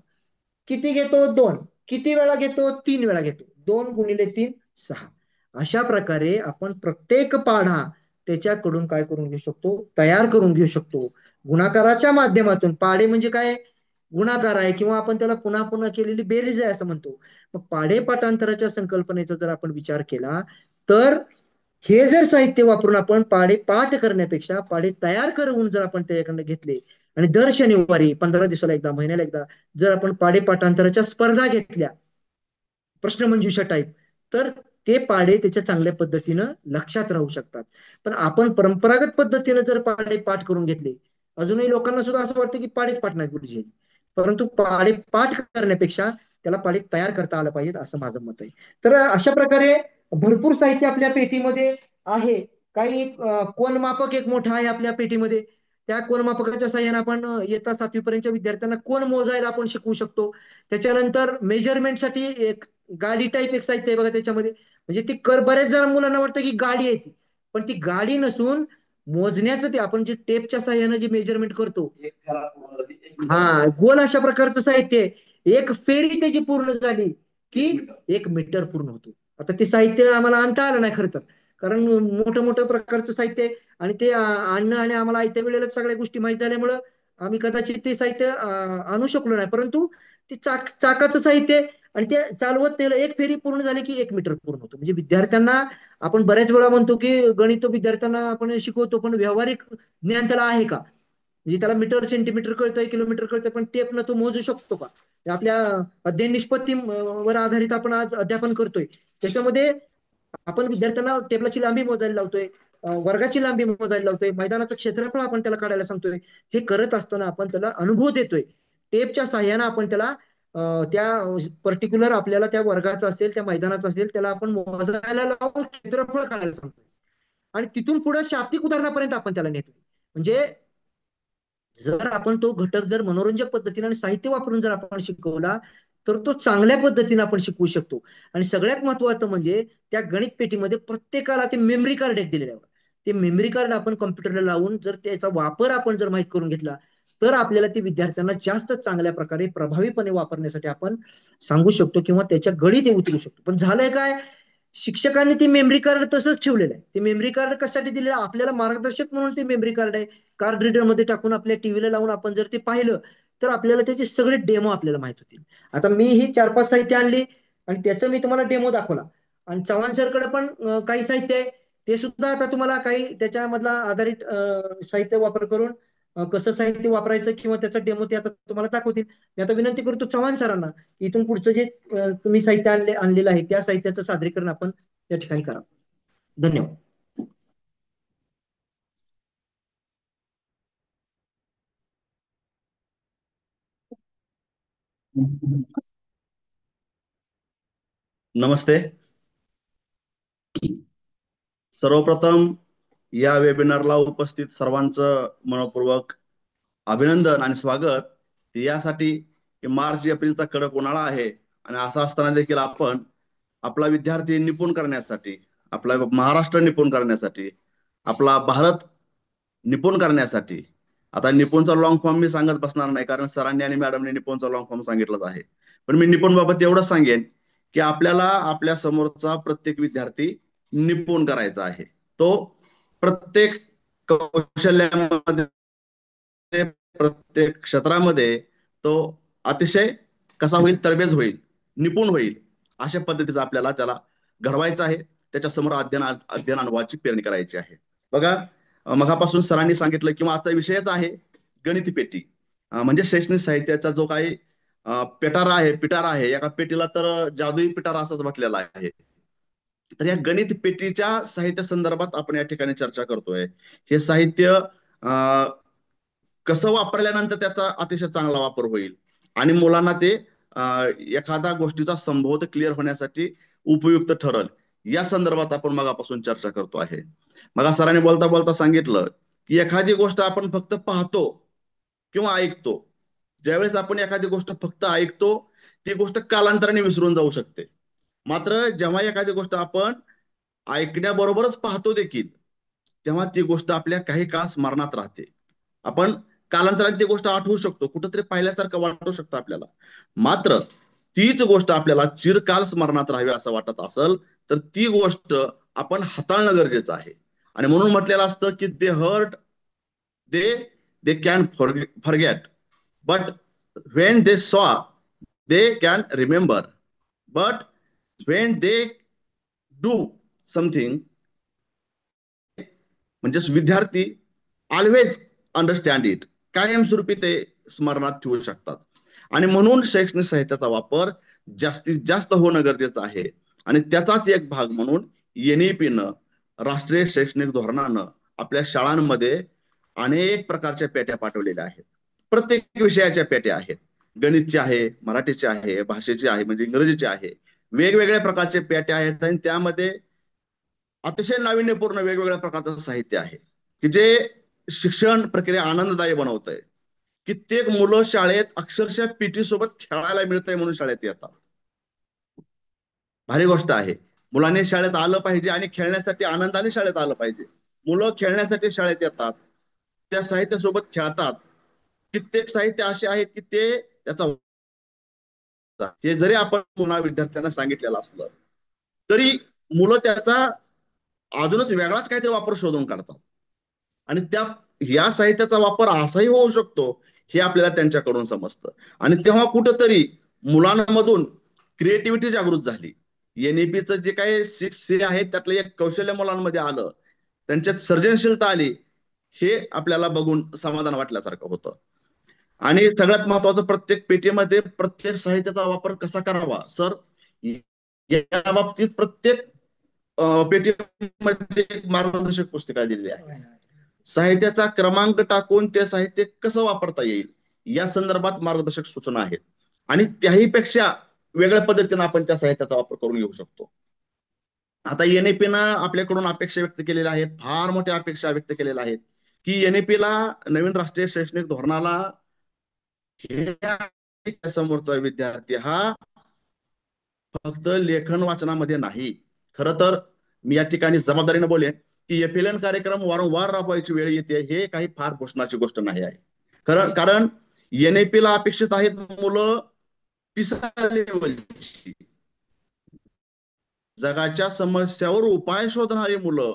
किती घेतो 2 किती वेळा घेतो, 3 वेळा घेतो, 2 गुणिले 3 6. अशा प्रकारे आपण प्रत्येक पाढा त्याच्याकडून काय करून घेऊ शकतो, तयार करून घेऊ शकतो. गुणाकाराच्या माध्यमातून. पाढे म्हणजे काय, गुणाकार आहे किंवा आपण त्याला पुन्हा पुन्हा केलेली बेरीज आहे असं म्हणतो. मग पाढे पाठांतराच्या संकल्पनेचा जर आपण विचार केला तर हे जर साहित्य वापरून आपण पाढे पाठ करण्यापेक्षा पाढे तयार करून जर आपण त्याच्याकडनं घेतले आणि दर शनिवारी 15 दिवसाला एकदा, महिन्याला एकदा जर आपण पाढे पाठांतराच्या स्पर्धा घेतल्या प्रश्नमंजुषा टाईप, तर ते पाढे त्याच्या चांगल्या पद्धतीनं लक्षात राहू शकतात. पण आपण परंपरागत पद्धतीनं जर पाढे पाठ करून घेतले, अजूनही लोकांना सुद्धा असं वाटतं की पाढेच पाठ नाही गुरुजी, परंतु पाढे पाठ करण्यापेक्षा त्याला पाढे तयार करता आलं पाहिजेत असं माझं मत आहे. तर अशा प्रकारे भरपूर साहित्य आपल्या पेटीमध्ये आहे. काही कोनमापक एक मोठा आहे आपल्या पेटीमध्ये. त्या कोनमापकाच्या साह्याने आपण इयत्ता 7वी पर्यंतच्या विद्यार्थ्यांना कोन मोजायला आपण शिकवू शकतो. त्याच्यानंतर मेजरमेंटसाठी एक गाडी टाईप एक साहित्य आहे बघा त्याच्यामध्ये. म्हणजे ती बऱ्याच जण मुलांना वाटतं की गाडी आहे ती, पण ती गाडी नसून मोजण्याचं ते आपण जे टेपच्या साह्याने जे मेजरमेंट करतो, हा गोल अशा प्रकारचं साहित्य आहे. एक फेरी त्याची पूर्ण झाली की 1 मीटर पूर्ण होतो. आता ते साहित्य आम्हाला आणता आलं नाही खरं तर, कारण मोठं मोठं प्रकारचं साहित्य आहे आणि ते आणणं आणि आम्हाला आयत्या वेळेला सगळ्या गोष्टी माहीत झाल्यामुळं आम्ही कदाचित ते साहित्य आणू शकलो नाही. परंतु ते चाकाचं साहित्य आहे आणि ते चालवत त्याला एक फेरी पूर्ण झाली की 1 मीटर पूर्ण होतो. म्हणजे विद्यार्थ्यांना आपण बऱ्याच वेळा म्हणतो की गणित विद्यार्थ्यांना आपण शिकवतो, पण व्यावहारिक ज्ञान त्याला आहे का? म्हणजे त्याला मीटर सेंटीमीटर कळतंय, किलोमीटर कळतंय, पण टेपनं तो मोजू शकतो का? आपल्या अध्ययन निष्पत्ती वर आधारित आपण आज अध्यापन करतोय. त्याच्यामध्ये आपण विद्यार्थ्यांना टेबलाची लांबी मोजायला लावतोय, वर्गाची लांबी मोजायला लावतोय, मैदानाचं क्षेत्रफळ आपण त्याला काढायला सांगतोय. हे करत असताना आपण त्याला अनुभव देतोय. टेपच्या साह्यानं आपण त्याला त्या पर्टिक्युलर आपल्याला त्या वर्गाचं असेल, त्या मैदानाचं असेल, त्याला आपण मोजायला लावून क्षेत्रफळ काढायला सांगतोय. आणि तिथून पुढे शाब्दिक उदाहरणापर्यंत आपण त्याला नेतोय. म्हणजे जर आपण तो घटक जर मनोरंजक पद्धतीने आणि साहित्य वापरून जर आपण शिकवला तर तो चांगल्या पद्धतीने आपण शिकवू शकतो. आणि सगळ्यात महत्वाचं म्हणजे त्या गणित पेटीमध्ये प्रत्येकाला ते मेमरी कार्ड एक दिलेलं आहे. ते मेमरी कार्ड आपण कॉम्प्युटरला लावून जर त्याचा वापर आपण जर माहीत करून घेतला तर आपल्याला ते विद्यार्थ्यांना जास्त चांगल्या प्रकारे प्रभावीपणे वापरण्यासाठी आपण सांगू शकतो किंवा त्याच्या गळीत ते उतरू शकतो. पण झालंय काय, शिक्षकांनी ते मेमरी कार्ड तसंच ठेवलेलं आहे. ते मेमरी कार्ड कशासाठी दिलेलं आहे, आपल्याला मार्गदर्शक म्हणून ते मेमरी कार्ड आहे. कार्ड रीडर मध्ये टाकून आपल्या टीव्हीला लावून आपण जर ते पाहिलं तर आपल्याला त्याचे सगळे डेमो आपल्याला माहित होतील. आता मी ही 4-5 साहित्य आणली आणि त्याचं मी तुम्हाला डेमो दाखवला. आणि चव्हाण सरकडे पण काही साहित्य आहे, ते सुद्धा आता तुम्हाला काही त्याच्यामधला आधारित साहित्य वापर करून कसं साहित्य वापरायचं किंवा त्याचा डेमो ते आता तुम्हाला दाखवतील. मी आता विनंती करतो चव्हाण सरांना, इथून पुढचं जे तुम्ही साहित्य आणलेलं आहे त्या साहित्याचं सादरीकरण आपण या ठिकाणी करा. धन्यवाद. नमस्ते. सर्वप्रथम या वेबिनारला उपस्थित सर्वांचं मनपूर्वक अभिनंदन आणि स्वागत. यासाठी की मार्च एप्रिलचा कडक उन्हाळा आहे आणि असं असताना देखील आपण आपला विद्यार्थी निपुण करण्यासाठी, आपला महाराष्ट्र निपुण करण्यासाठी आपला भारत निपुण करण्यासाठी, आता निपुणचा लॉंग फॉर्म मी सांगत बसणार नाही कारण सरांनी आणि मॅडमने निपुणचा लॉंग फॉर्म सांगितलाच आहे, पण मी निपुण बाबत एवढंच सांगेन की आपल्याला आपल्या समोरचा प्रत्येक विद्यार्थी निपुण करायचा आहे. तो प्रत्येक कौशल्यामध्ये, प्रत्येक क्षेत्रामध्ये तो अतिशय कसा होईल, तरबेज होईल, निपुण होईल, अशा पद्धतीचा आपल्याला त्याला घडवायचं आहे. त्याच्यासमोर अध्ययन अनुभवाची पेरणी करायची आहे. बघा, मगापासून सरांनी सांगितलं किंवा आजचा विषयच आहे गणित पेटी. म्हणजे शैक्षणिक साहित्याचा जो काही पिटारा आहे, एका पेटीला तर जादुई पिटारा असंच म्हटलेला आहे. तर या गणित पेटीच्या साहित्य संदर्भात आपण या ठिकाणी चर्चा करतोय. हे साहित्य कसं वापरल्यानंतर त्याचा अतिशय चांगला वापर होईल आणि मुलांना ते एखाद्या गोष्टीचा संभवत क्लिअर होण्यासाठी उपयुक्त ठरल, या संदर्भात आपण मगापासून चर्चा करतो आहे. मग सरांनी बोलता बोलता सांगितलं की एखादी गोष्ट आपण फक्त पाहतो किंवा ऐकतो. ज्यावेळेस आपण एखादी गोष्ट फक्त ऐकतो ती गोष्ट कालांतराने विसरून जाऊ शकते. मात्र जेव्हा एखादी गोष्ट आपण ऐकण्याबरोबरच पाहतो देखील, तेव्हा ती गोष्ट आपल्या काही काळ स्मरणात राहते. आपण कालांतराने ती गोष्ट आठवू शकतो, कुठंतरी पाहिल्यासारखं वाटू शकतं आपल्याला. मात्र तीच गोष्ट आपल्याला चिरकाल स्मरणात राहावी असं वाटत असेल तर ती गोष्ट आपण हाताळणं गरजेचं आहे. आणि म्हणून म्हटलेलं असतं की they hurt, they they can forget, but when they saw they can remember, but when they do something, म्हणजेच विद्यार्थी ऑलवेज अंडरस्टँड इट, कायमस्वरूपी ते स्मरणात ठेवू शकतात. आणि म्हणून शैक्षणिक साहित्याचा वापर जास्तीत जास्त होणं गरजेचं आहे. आणि त्याचाच एक भाग म्हणून एनईपीनं, राष्ट्रीय शैक्षणिक धोरणानं आपल्या शाळांमध्ये अनेक प्रकारच्या पेट्या पाठवलेल्या आहेत. प्रत्येक विषयाच्या पेट्या आहेत. गणितचे आहे, मराठीचे आहे, भाषेचे आहे म्हणजे इंग्रजीचे आहे, वेगवेगळ्या प्रकारचे पेट्या आहेत. आणि त्यामध्ये अतिशय नाविन्यपूर्ण वेगवेगळ्या प्रकारचं साहित्य आहे की जे शिक्षण प्रक्रिया आनंददायी बनवतंय. कित्येक मुलं शाळेत अक्षरशः पीटी सोबत खेळायला मिळतंय म्हणून शाळेत येतात. भारी गोष्ट आहे. मुलांनी शाळेत आलं पाहिजे आणि खेळण्यासाठी आनंदाने शाळेत आलं पाहिजे. मुलं खेळण्यासाठी शाळेत येतात, त्या साहित्यासोबत खेळतात. कित्येक साहित्य असे आहेत की ते त्याचा, हे जरी आपण पुन्हा विद्यार्थ्यांना सांगितलेलं असलं तरी मुलं त्याचा अजूनच वेगळाच काहीतरी वापर शोधून काढतात. आणि त्या या साहित्याचा वापर असाही होऊ शकतो हे आपल्याला त्यांच्याकडून समजतं. आणि तेव्हा कुठंतरी मुलांमधून क्रिएटिव्हिटी जागृत झाली. एनईपीचं जे काही 6C आहे त्यातलं एक कौशल्य मुलांमध्ये आलं, त्यांच्यात सर्जनशीलता आली, हे आपल्याला बघून समाधान वाटल्यासारखं होतं. आणि सगळ्यात महत्वाचं, प्रत्येक पेटीमध्ये प्रत्येक साहित्याचा वापर कसा करावा सर, या बाबतीत प्रत्येक पेटीमध्ये एक मार्गदर्शक पुस्तिका दिलेली आहे. साहित्याचा क्रमांक टाकून ते साहित्य कसं वापरता येईल या संदर्भात मार्गदर्शक सूचना आहेत. आणि त्याहीपेक्षा वेगळ्या पद्धतीने आपण त्या साहित्याचा वापर करून घेऊ शकतो. आता एनईपीनं आपल्याकडून अपेक्षा व्यक्त केलेल्या आहेत, फार मोठ्या अपेक्षा व्यक्त केलेल्या आहेत की एनईपीला, नवीन राष्ट्रीय शैक्षणिक धोरणाला, समोरचा विद्यार्थी हा फक्त लेखन वाचनामध्ये नाही. खरं तर मी या ठिकाणी जबाबदारीने बोलेन की एफएलएन कार्यक्रम वारंवार राबवायची वेळ येते, हे काही फार घोषणाची गोष्ट नाही आहे. कारण एनईपीला अपेक्षित आहेत मुलं पिसा लेवलची, जगाच्या समस्यावर उपाय शोधणारी मुलं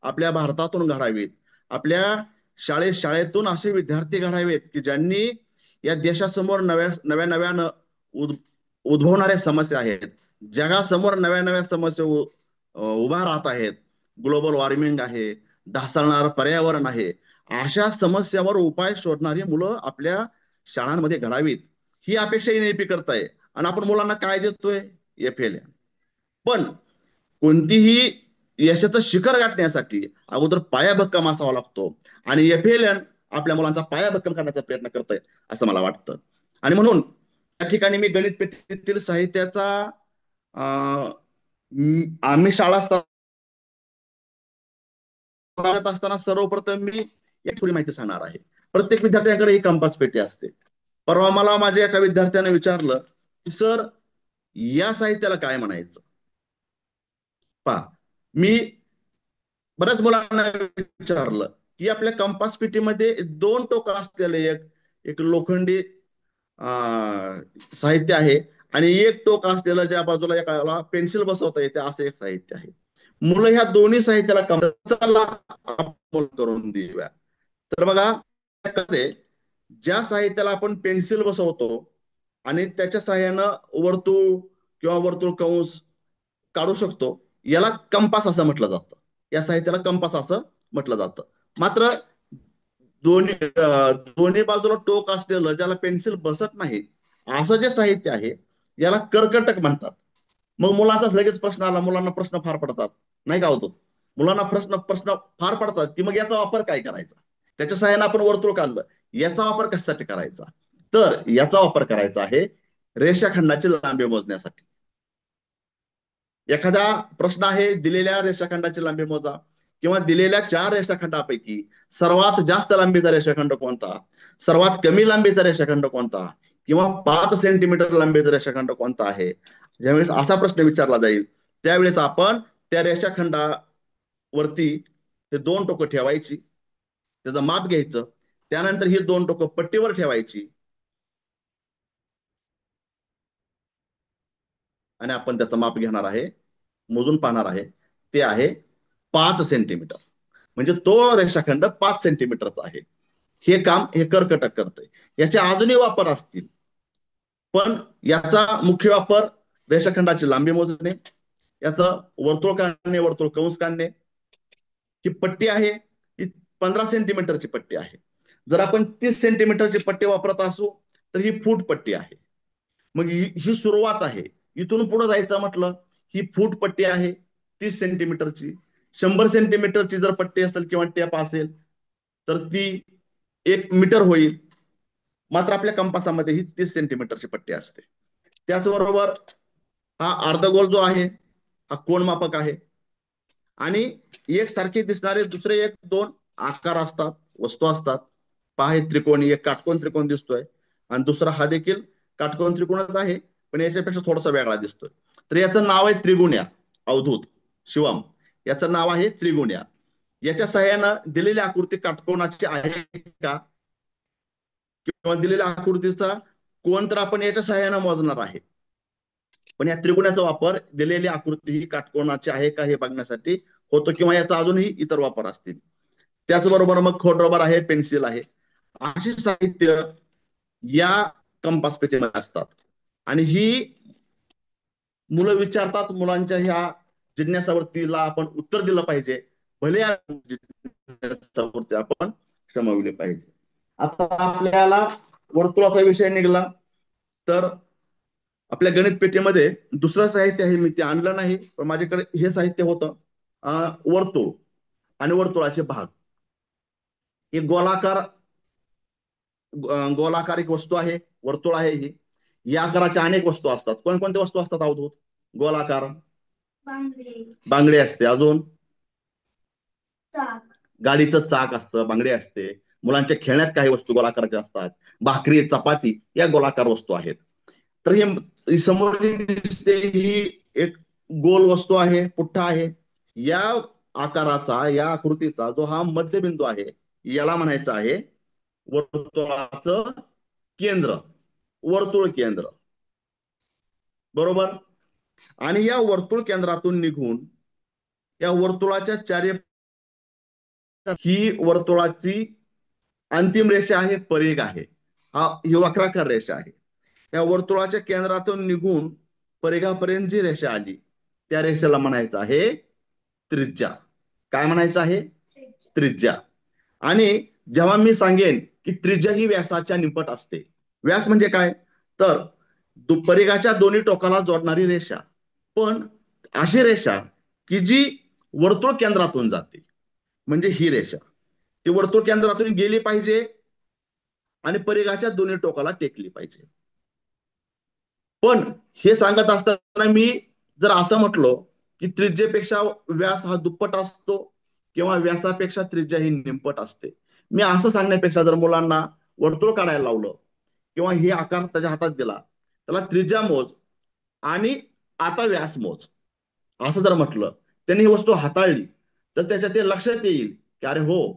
आपल्या भारतातून घडावीत. आपल्या शाळेतून असे विद्यार्थी घडावेत की ज्यांनी या देशासमोर नव्या नव्यानं उद्भवणाऱ्या समस्या आहेत, जगासमोर नव्या नव्या समस्या उभा राहत आहेत. ग्लोबल वॉर्मिंग आहे, ढासळणारं पर्यावरण आहे, अशा समस्यावर उपाय शोधणारी मुलं आपल्या शाळांमध्ये घडावीत, ही अपेक्षा एनईपी करताय. आणि आपण मुलांना काय देतोय? एफएलएन. पण कोणतीही यशाचं शिखर गाठण्यासाठी अगोदर पाया भक्कम असावा लागतो. आणि एफएलएन आपल्या मुलांचा पाया भक्कम करण्याचा प्रयत्न करतोय असं मला वाटतं. आणि म्हणून त्या ठिकाणी मी गणित पेटीतील साहित्याचा, आम्ही शाळा असताना सर्वप्रथम मी एक थोडी माहिती सांगणार आहे. प्रत्येक विद्यार्थ्यांकडे ही कंपास पेटी असते. परवा मला माझ्या एका विद्यार्थ्याने विचारलं की सर, या साहित्याला काय म्हणायचं? पहा, मी बऱ्याच मुलांना विचारलं की आपल्या कंपास पेटीमध्ये दोन टोकं असलेले एक एक लोखंडी साहित्य आहे आणि एक टोक असलेलं ज्या बाजूला एकाला पेन्सिल बसवता येते असं एक साहित्य आहे. मुलं ह्या दोन्ही साहित्याला आपण करून देऊया. तर बघा ज्या साहित्याला आपण पेन्सिल बसवतो आणि त्याच्या साह्यानं वर्तुळ किंवा वर्तुळ कंस काढू शकतो, याला कंपास असं म्हटलं जातं. या साहित्याला कंपास असं म्हटलं जातं. मात्र दोन्ही बाजूला टोक असलेलं ज्याला पेन्सिल बसत नाही असं जे साहित्य आहे याला कर्कटक म्हणतात. मग मुलांचा लगेच प्रश्न आला, मुलांना प्रश्न फार पडतात नाही का होतो, मुलांना प्रश्न प्रश्न फार पडतात की मग याचा वापर काय करायचा, त्याच्या सहाय्याने आपण वर्तुळ काढलं, याचा वापर कशासाठी करायचा. तर याचा वापर करायचा आहे रेषाखंडाची लांबी मोजण्यासाठी. एखादा प्रश्न आहे दिलेल्या रेषाखंडाची लांबी मोजा किंवा दिलेल्या 4 रेषाखंडापैकी सर्वात जास्त लांबीचा रेषाखंड कोणता, सर्वात कमी लांबीचा रेषाखंड कोणता किंवा 5 सेंटीमीटर लांबीचा रेषाखंड कोणता आहे, ज्यावेळेस असा प्रश्न विचारला जाईल त्यावेळेस आपण त्या रेषाखंडावरती हे दोन टोकं ठेवायची, त्याचं माप घ्यायचं, त्यानंतर ही दोन टोकं पट्टीवर ठेवायची आणि आपण त्याचं माप घेणार आहे, मोजून पाहणार आहे. ते आहे 5 सेंटीमीटर. म्हणजे तो रेषाखंड 5 सेंटीमीटरचा आहे. हे काम हे कर्कटक करतंय. याचे अजूनही वापर असतील, पण याचा मुख्य वापर रेषाखंडाची लांबी मोजणे, याचं वर्तुळ काढणे, वर्तुळ कंस काढणे. ही पट्टी आहे ही 15 सेंटीमीटरची पट्टी आहे. जर आपण 30 सेंटीमीटरची पट्टी वापरत असू तर ही फूट पट्टी आहे. मग ही सुरुवात आहे. इथून पुढे जायचं म्हटलं ही फूट पट्टी आहे 30 सेंटीमीटरची. 100 सेंटीमीटरची जर पट्टी असेल किंवा टेप असेल तर ती 1 मीटर होईल. मात्र आपल्या कंपासामध्ये ही 30 सेंटीमीटरची पट्टी असते. त्याचबरोबर हा अर्धगोल जो आहे हा कोनमापक आहे आणि एक सारखे दिसणारे दुसरे एक दोन आकार असतात, वस्तू असतात. पहा हे त्रिकोणी, एक काटकोन त्रिकोण दिसतोय आणि दुसरा हा देखील काटकोन त्रिकोणच आहे पण याच्यापेक्षा थोडासा वेगळा दिसतोय. तर याचं नाव आहे त्रिगुण्या. अवधूत शिवम याचं नाव आहे त्रिगुण्या. याच्या सहाय्यानं दिलेली आकृती काटकोनाची आहे का किंवा दिलेल्या आकृतीचा कोण तर आपण याच्या सहाय्यानं मोजणार आहे. पण या त्रिकोणाचा वापर दिलेली आकृती ही काटकोनाची आहे का हे बघण्यासाठी होतो किंवा याचा अजूनही इतर वापर असतील. त्याचबरोबर मग खोडरबर आहे, पेन्सिल आहे, अशी साहित्य या कंपास पेटीमध्ये असतात. आणि ही मुलं विचारतात, मुलांच्या ह्या जिज्ञासावरतीला आपण उत्तर दिलं पाहिजे, भले या जिज्ञासावरती आपण क्षमवले पाहिजे. आता आपल्याला वर्तुळाचा विषय निघाला तर आपल्या गणित पेटीमध्ये दुसरं साहित्य आहे, मी ते आणलं नाही पण माझ्याकडे हे साहित्य होतं. वर्तुळ आणि वर्तुळाचे भाग. एक गोलाकार एक वस्तू आहे, वर्तुळ आहे. ही या आकाराच्या अनेक वस्तू असतात. कोणकोणत्या वस्तू असतात अवधूत? गोलाकार बांगडी असते, अजून गाडीचं चाक असतं, बांगडी असते. मुलांच्या खेळण्यात काही वस्तू गोलाकाराच्या असतात, भाकरी चपाती या गोलाकार वस्तू आहेत. तर ही समोर दिसते ही एक गोल वस्तू आहे, पुठ्ठा आहे. या आकाराचा या आकृतीचा जो हा मध्यबिंदू आहे याला म्हणायचं आहे वर्तुळाचं केंद्र, वर्तुळ केंद्र. बरोबर. आणि या वर्तुळ केंद्रातून निघून या वर्तुळाच्या चारी ही वर्तुळाची अंतिम रेषा आहे, परिघ आहे. ही वक्राकार रेषा आहे. या वर्तुळाच्या केंद्रातून निघून परिघापर्यंत जी रेषा आली त्या रेषेला म्हणायचं आहे त्रिज्या. काय म्हणायचं आहे? त्रिज्या. आणि जेव्हा मी सांगेन की त्रिज्या ही व्यासाच्या निपट असते. व्यास म्हणजे काय? तर परिघाच्या दोन्ही टोकाला जोडणारी रेषा, पण अशी रेषा की जी वर्तुळ केंद्रातून जाते. म्हणजे ही रेषा ती वर्तुळ केंद्रातून गेली पाहिजे आणि परिघाच्या दोन्ही टोकाला टेकली पाहिजे. पण हे सांगत असताना मी जर असं म्हटलो की त्रिज्येपेक्षा व्यास हा दुप्पट असतो किंवा व्यासापेक्षा त्रिज्या ही निमपट असते, मी असं सांगण्यापेक्षा जर मुलांना वर्तुळ काढायला लावलं किंवा हे आकार त्याच्या हातात दिला, त्याला त्रिज्या मोज आणि आता व्यास मोज असं जर म्हटलं, त्यांनी ही वस्तू हाताळली तर त्याच्यात ते लक्षात येईल की अरे हो,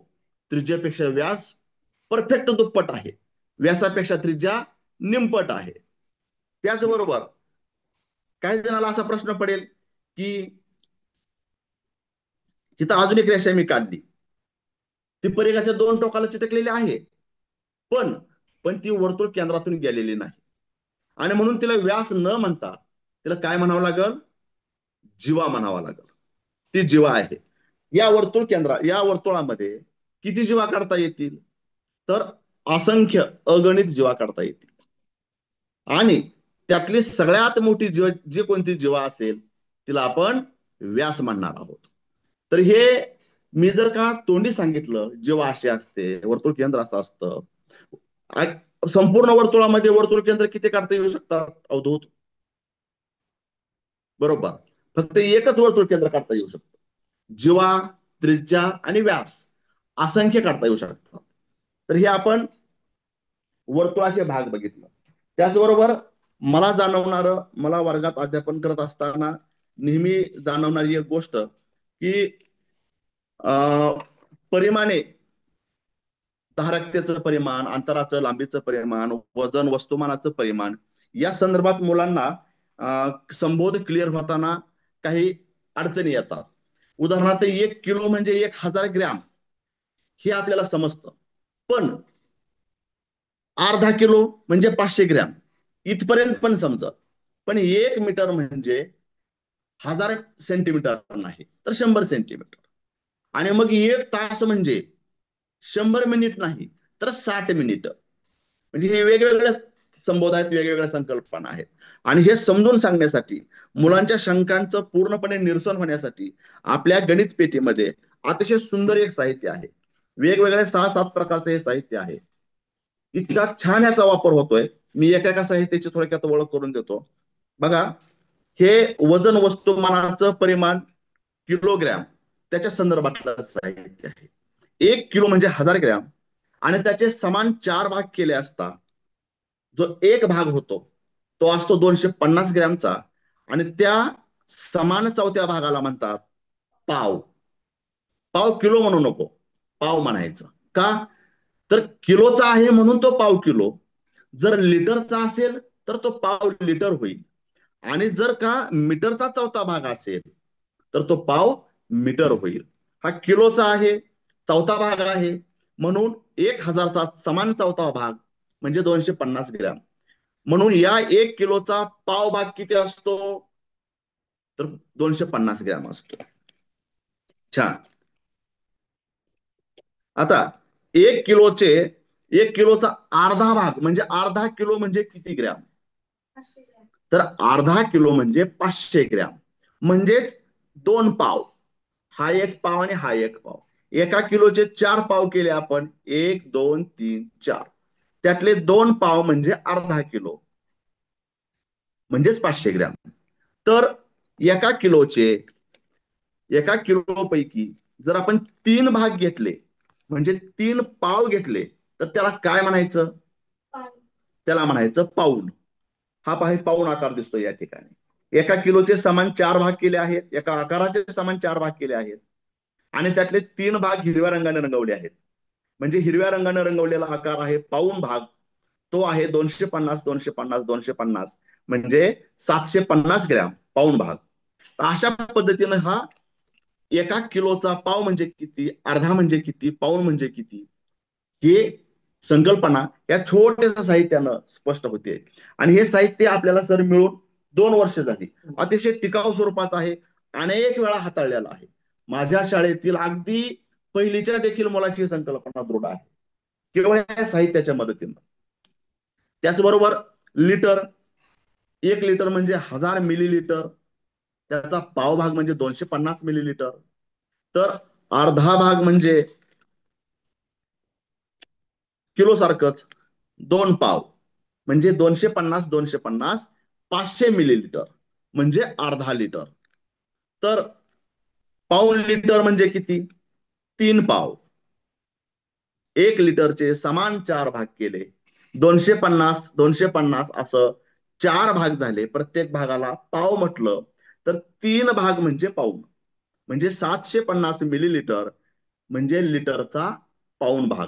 त्रिज्येपेक्षा व्यास परफेक्ट दुप्पट आहे, व्यासापेक्षा त्रिज्या निमपट आहे. त्याचबरोबर काही जणाला असा प्रश्न पडेल की तिथं अजून एक रेषा मी काढली, ती परिघाच्या दोन टोकाला चिटकलेली आहे, पण पण ती वर्तुळ केंद्रातून गेलेली नाही, आणि म्हणून तिला व्यास न म्हणता तिला काय म्हणावं लागल, जीवा म्हणावा लागल. ती जीवा आहे. या वर्तुळामध्ये किती जीवा काढता येतील, तर असंख्य अगणित जीवा काढता येतील. आणि त्यातली सगळ्यात मोठी जीव जी कोणती जीवा असेल तिला आपण व्यास म्हणणार आहोत. तर हे मी जर का तोंडी सांगितलं, जीवा अशी असते, वर्तुळ केंद्र असं असतं. संपूर्ण वर्तुळामध्ये वर्तुळ केंद्र किती काढता येऊ शकतात अवधूत? बरोबर, फक्त एकच वर्तुळ केंद्र काढता येऊ शकतं. जीवा, त्रिज्या आणि व्यास असंख्य काढता येऊ शकतात. तर हे आपण वर्तुळाचे भाग बघितलं. त्याचबरोबर मला वर्गात अध्यापन करत असताना नेहमी जाणवणारी एक गोष्ट की परिमाणे, धारकतेचं परिमाण, अंतराचं लांबीचं परिमाण, वजन वस्तुमानाचं परिमाण, या संदर्भात मुलांना संबोध क्लिअर होताना काही अडचणी येतात. उदाहरणार्थ 1 किलो म्हणजे 1000 ग्रॅम हे आपल्याला समजतं, पण अर्धा किलो म्हणजे 500 ग्रॅम इथपर्यंत पण समजत. पण 1 मीटर म्हणजे 1000 सेंटीमीटर नाही तर 100 सेंटीमीटर. आणि मग 1 तास म्हणजे 100 मिनिट नाही तर 60 मिनिट. म्हणजे हे वेगवेगळे संबोध आहेत, वेगवेगळ्या संकल्पना आहेत. आणि हे समजून सांगण्यासाठी, मुलांच्या शंकांचं पूर्णपणे निरसन होण्यासाठी आपल्या गणित पेटीमध्ये अतिशय सुंदर एक साहित्य आहे. वेगवेगळ्या 6-7 प्रकारचं हे साहित्य आहे. इतका छान याचा वापर होतोय. मी एका साहित्याची थोडक्यात ओळख करून देतो. बघा, हे वजन वस्तुमानाचं परिमाण किलोग्रॅम त्याच्या संदर्भातलं साहित्य आहे. 1 किलो म्हणजे 1000 ग्रॅम, आणि त्याचे समान 4 भाग केले असता जो एक भाग होतो तो असतो 250 ग्रॅमचा, आणि त्या समान चौथ्या भागाला म्हणतात पाव. पाव किलो म्हणू नको, पाव म्हणायचं. का? तर किलोचा आहे म्हणून तो पाव किलो. जर लिटरचा असेल तर तो पाव लिटर होईल. आणि जर का मीटरचा चौथा भाग असेल तर तो पाव मीटर होईल. हा किलोचा आहे, चौथा भाग आहे, म्हणून 1000चा समान चौथा भाग म्हणजे 250 ग्रॅम. म्हणून या 1 किलोचा पाव भाग किती असतो, तर 250 ग्रॅम असतो. छान. आता 1 किलोचे 1 किलोचा अर्धा भाग म्हणजे अर्धा किलो म्हणजे किती ग्रॅम, तर अर्धा किलो म्हणजे 500 ग्रॅम. म्हणजेच 2 पाव. हा एक पाव आणि हा एक पाव. 1 किलोचे 4 पाव केले आपण, 1 2 3 4. त्यातले 2 पाव म्हणजे अर्धा किलो, म्हणजेच 500 ग्रॅम. तर एका किलोचे एका किलो पैकी जर आपण 3 भाग घेतले, म्हणजे 3 पाव घेतले, तर त्याला काय म्हणायचं, त्याला म्हणायचं पाऊण. हा पाऊण आकार दिसतो या ठिकाणी. एका किलोचे समान 4 भाग केले आहेत, एका आकाराचे समान 4 भाग केले आहेत, आणि त्यातले 3 भाग हिरव्या रंगाने रंगवले आहेत. म्हणजे हिरव्या रंगाने रंगवलेला आकार आहे पाऊण भाग. तो आहे 250 250 250, म्हणजे 750 ग्रॅम पाऊण भाग. अशा पद्धतीने हा एका किलोचा पाव म्हणजे किती, अर्धा म्हणजे किती, पाऊण म्हणजे किती, हे संकल्पना या छोट्याशा साहित्यानं स्पष्ट होते. आणि हे साहित्य आपल्याला सर मिळून 2 वर्ष झाली. अतिशय टिकाऊ स्वरूपाचं आहे, अनेक वेळा हाताळलेला आहे. माझ्या शाळेतील अगदी पहिलीच्या देखील मुलाची संकल्पना दृढ आहे केवळ या साहित्याच्या मदतीनं. त्याचबरोबर लिटर, 1 लिटर म्हणजे 1000 मिलीलिटर, त्याचा पाव भाग म्हणजे 250 मिलीलिटर. तर अर्धा भाग म्हणजे किलो सारखंच 2 पाव म्हणजे 250 250 500 मिलीलिटर म्हणजे अर्धा लिटर. तर पाऊण लिटर म्हणजे किती, 3 पाव. 1 लिटरचे समान 4 भाग केले, 250 250 असं 4 भाग झाले. प्रत्येक भागाला पाव म्हटलं तर 3 भाग म्हणजे पाऊण, म्हणजे 750 मिलीलिटर म्हणजे लिटरचा पाऊण भाग,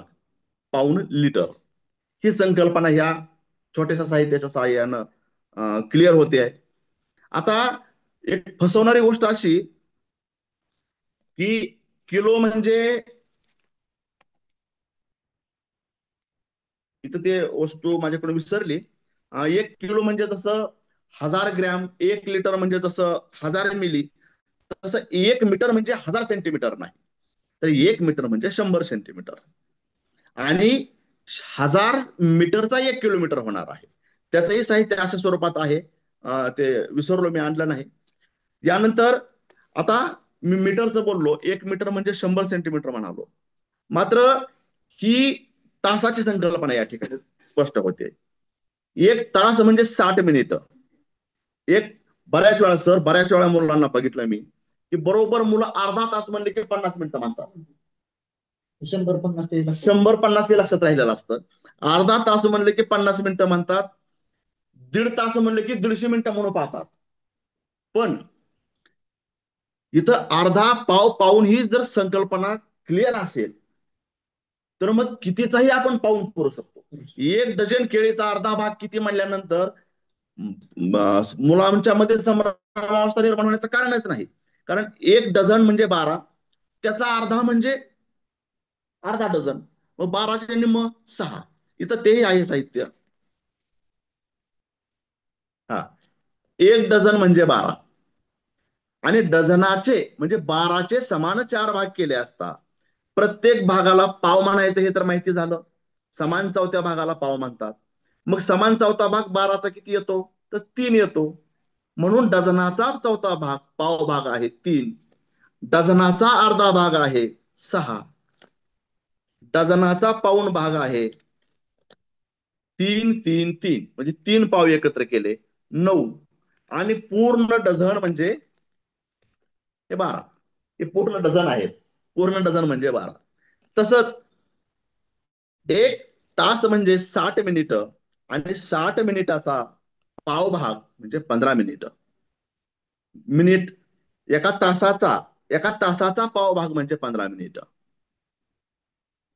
पाऊण लिटर. ही संकल्पना ह्या छोट्याशा साहित्याच्या सहाय्यानं क्लिअर होते आहे. आता एक फसवणारी गोष्ट अशी की किलो म्हणजे, इथं ते वस्तू माझ्याकडून विसरली. 1 किलो म्हणजे जसं 1000 ग्रॅम, 1 लिटर म्हणजे जसं 1000 मिली, तसं 1 मीटर म्हणजे 1000 सेंटीमीटर नाही, तर 1 मीटर म्हणजे 100 सेंटीमीटर. आणि 1000 मीटरचा 1 किलोमीटर होणार आहे. त्याचंही साहित्य अशा स्वरूपात आहे, ते विसरलो मी, आणलं नाही. यानंतर आता मी मीटरचं बोललो, 1 मीटर म्हणजे 100 सेंटीमीटर म्हणालो. मात्र ही तासाची संकल्पना या ठिकाणी स्पष्ट होते. 1 तास म्हणजे 60 मिनिटं. एक बऱ्याच वेळा सर, बऱ्याच वेळा मुलांना बघितलं मी की बरोबर मुलं अर्धा तास म्हणले की 50 मिनिटं म्हणतात. 150 ते लक्षात राहिलेलं असतं. अर्धा तास म्हणले की 50 मिनिटं म्हणतात. 1.5 तास म्हणले की 150 मिनिटं म्हणून पाहतात. पण इथं अर्धा पाव पाऊन ही जर संकल्पना क्लिअर असेल तर मग कितीचाही आपण पाऊन करू शकतो. 1 डझन केळीचा अर्धा भाग किती म्हणल्यानंतर मुलांच्या मध्ये संभ्रमावस्था निर्माण होण्याचं कारणच नाही. कारण 1 डझन म्हणजे 12, त्याचा अर्धा म्हणजे अर्धा डझन, मग 12चे निम्म 6. इथं तेही आहे साहित्य. हा, 1 डझन म्हणजे 12 आणि डझनाचे म्हणजे 12चे समान 4 भाग केले असता प्रत्येक भागाला पाव म्हणायचं हे तर माहिती झालं. समान चौथ्या भागाला पाव म्हणतात. मग समान चौथा भाग 12चा किती येतो, तर 3 येतो. म्हणून डझनाचा चौथा भाग पाव भाग आहे 3, डझनाचा अर्धा भाग आहे 6, डझनाचा पाऊण भाग आहे 3 म्हणजे 3 पाव एकत्र केले 9, आणि पूर्ण डझन म्हणजे हे 12. हे पूर्ण डझन आहेत. पूर्ण डझन म्हणजे 12. तसंच 1 तास म्हणजे 60 मिनिटं आणि 60 मिनिटाचा पाव भाग म्हणजे 15 मिनिटं. मिनिट एका तासाचा पाव भाग म्हणजे 15 मिनिटं.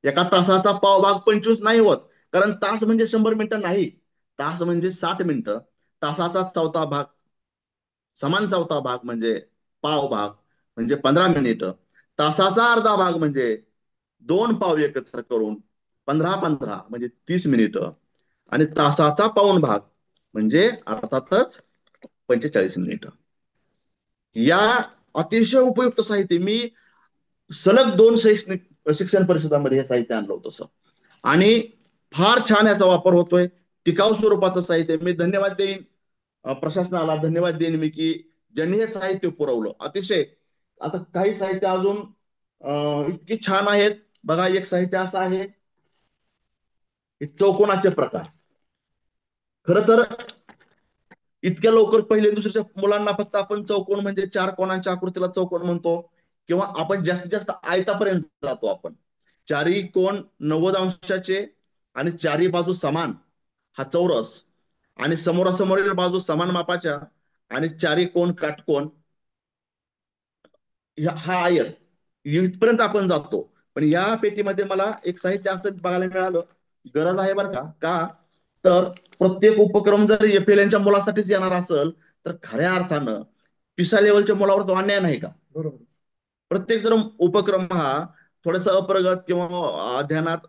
एका तासाचा पाव भाग 25 नाही होत, कारण तास म्हणजे 100 मिनिटं नाही. तास म्हणजे 60 मिनिटं. तासाचा चौथा भाग, समान चौथा भाग म्हणजे पाव भाग म्हणजे 15 मिनिटं. तासाचा अर्धा भाग म्हणजे 2 पाव एकत्र करून 15 म्हणजे 30 मिनिटं. आणि तासाचा पाऊण भाग म्हणजे अर्थातच 45 मिनिटं. या अतिशय उपयुक्त साहित्य मी सलग 2 शैक्षणिक शिक्षण परिषदामध्ये हे साहित्य आणलं होतं सर, आणि फार छान याचा वापर होतोय. टिकाऊ स्वरूपाचं साहित्य. मी धन्यवाद देईन प्रशासनाला, धन्यवाद देईन मी की ज्यांनी हे साहित्य पुरवलं. अतिशय, आता काही साहित्य अजून इतकी छान आहेत. बघा, एक साहित्य असं आहे, चौकोनाचे प्रकार. खर तर इतक्या लवकर पहिल्या दुसऱ्या मुलांना फक्त आपण चौकोन म्हणजे 4 कोणाच्या आकृतीला चौकोन म्हणतो, किंवा आपण जास्तीत जास्त आयतापर्यंत जातो. आपण चारी कोण 90 अंशाचे आणि चारी बाजू समान हा चौरस, आणि समोरासमोरील बाजू समान मापाच्या आणि चारी कोण काटकोन हा आयत, इथपर्यंत आपण जातो. पण या पेटीमध्ये मला एक साहित्य असं बघायला मिळालं. गरज आहे बरं का. का तर प्रत्येक उपक्रम जर एफएलएनच्या मुलासाठीच येणार असेल तर खऱ्या अर्थानं पिसा लेवलच्या मुलावर तो अन्याय नाही का. बरोबर. प्रत्येक जर उपक्रम हा थोडासा अप्रगत किंवा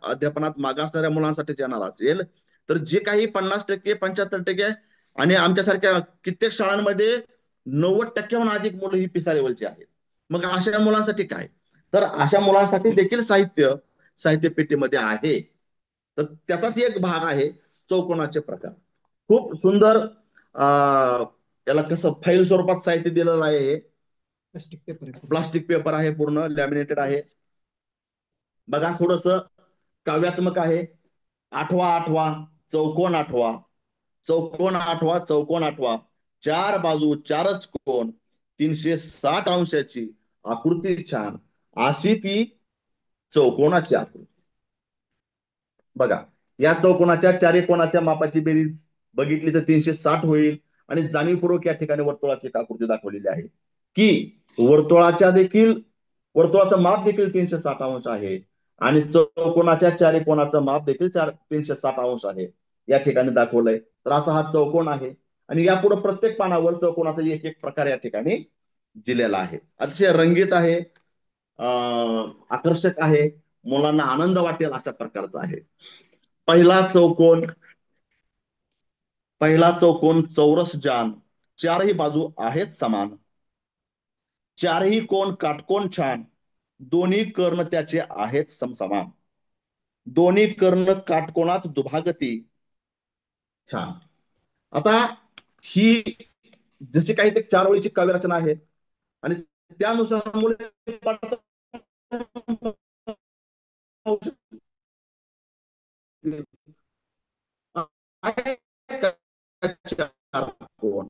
अध्यापनात मागासणाऱ्या मुलांसाठीच येणार असेल तर जे काही 50%, 75% आणि आमच्यासारख्या कित्येक शाळांमध्ये 90%हून अधिक मुलं ही पिसा लेवलची आहेत. मग अशा मुलांसाठी काय, तर अशा मुलांसाठी देखील साहित्य पेटीमध्ये आहे. तर त्याचाच एक भाग आहे चौकोनाचे प्रकार. खूप सुंदर याला कसं फाईल स्वरूपात साहित्य दिलेलं आहे. प्लास्टिक पेपर आहे, पूर्ण लॅमिनेटेड आहे. बघा, थोडस काव्यात्मक आहे. आठवा आठवा चौकोन आठवा, चौकोन आठवा चौकोन आठवा, 4 बाजू 4च कोण, 360 अंशाची आकृती छान, अशी ती चौकोनाची आकृती. बघा, या चौकोनाच्या चारी कोणाच्या मापाची बेरीज बघितली तर 360 होईल. आणि जाणीवपूर्वक या ठिकाणी वर्तुळाची आकृती दाखवलेली आहे की वर्तुळाचं माप देखील 360 अंश आहे आणि चौकोनाच्या चारी कोणाचं माप देखील 360 अंश आहे, या ठिकाणी दाखवलंय. तर असा हा चौकोन आहे आणि यापुढे प्रत्येक पानावर चौकोनाचा एक एक प्रकार या ठिकाणी दिलेला आहे. अतिशय रंगीत आहे, आकर्षक आहे, मुलांना आनंद वाटेल अशा प्रकारचा आहे. पहिला चौकोन चौरस जान, चारही बाजू आहेत समान, चारही कोण काटकोन छान, दोन्ही कर्ण त्याचे आहेत समसमान, दोन्ही कर्ण काटकोनात दुभागती छान. आता ही जशी काही ते 4 ओळीची काव्यरचना आहे आणि त्यानुसार मुले कोण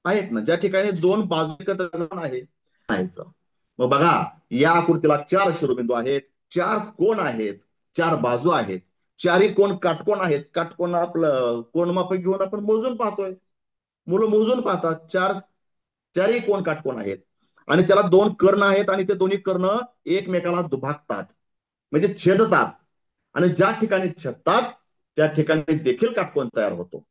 आहेत ना, ज्या ठिकाणी दोन बाजू एकत्र आहे. मग बघा, या आकृतीला 4 शिरोबिंदू आहेत, 4 कोण आहेत, 4 बाजू आहेत, चारही कोण काटकोण आहेत. काटकोण आपलं कोण माप घेऊन आपण मोजून पाहतोय, मुलं मोजून पाहतात. चारही कोण काटकोण आहेत आणि त्याला 2 कर्ण आहेत आणि ते दोन्ही कर्ण एकमेकाला दुभागतात म्हणजे छेदतात आणि ज्या ठिकाणी छेदतात त्या ठिकाणी देखील काटकोन तयार होतो,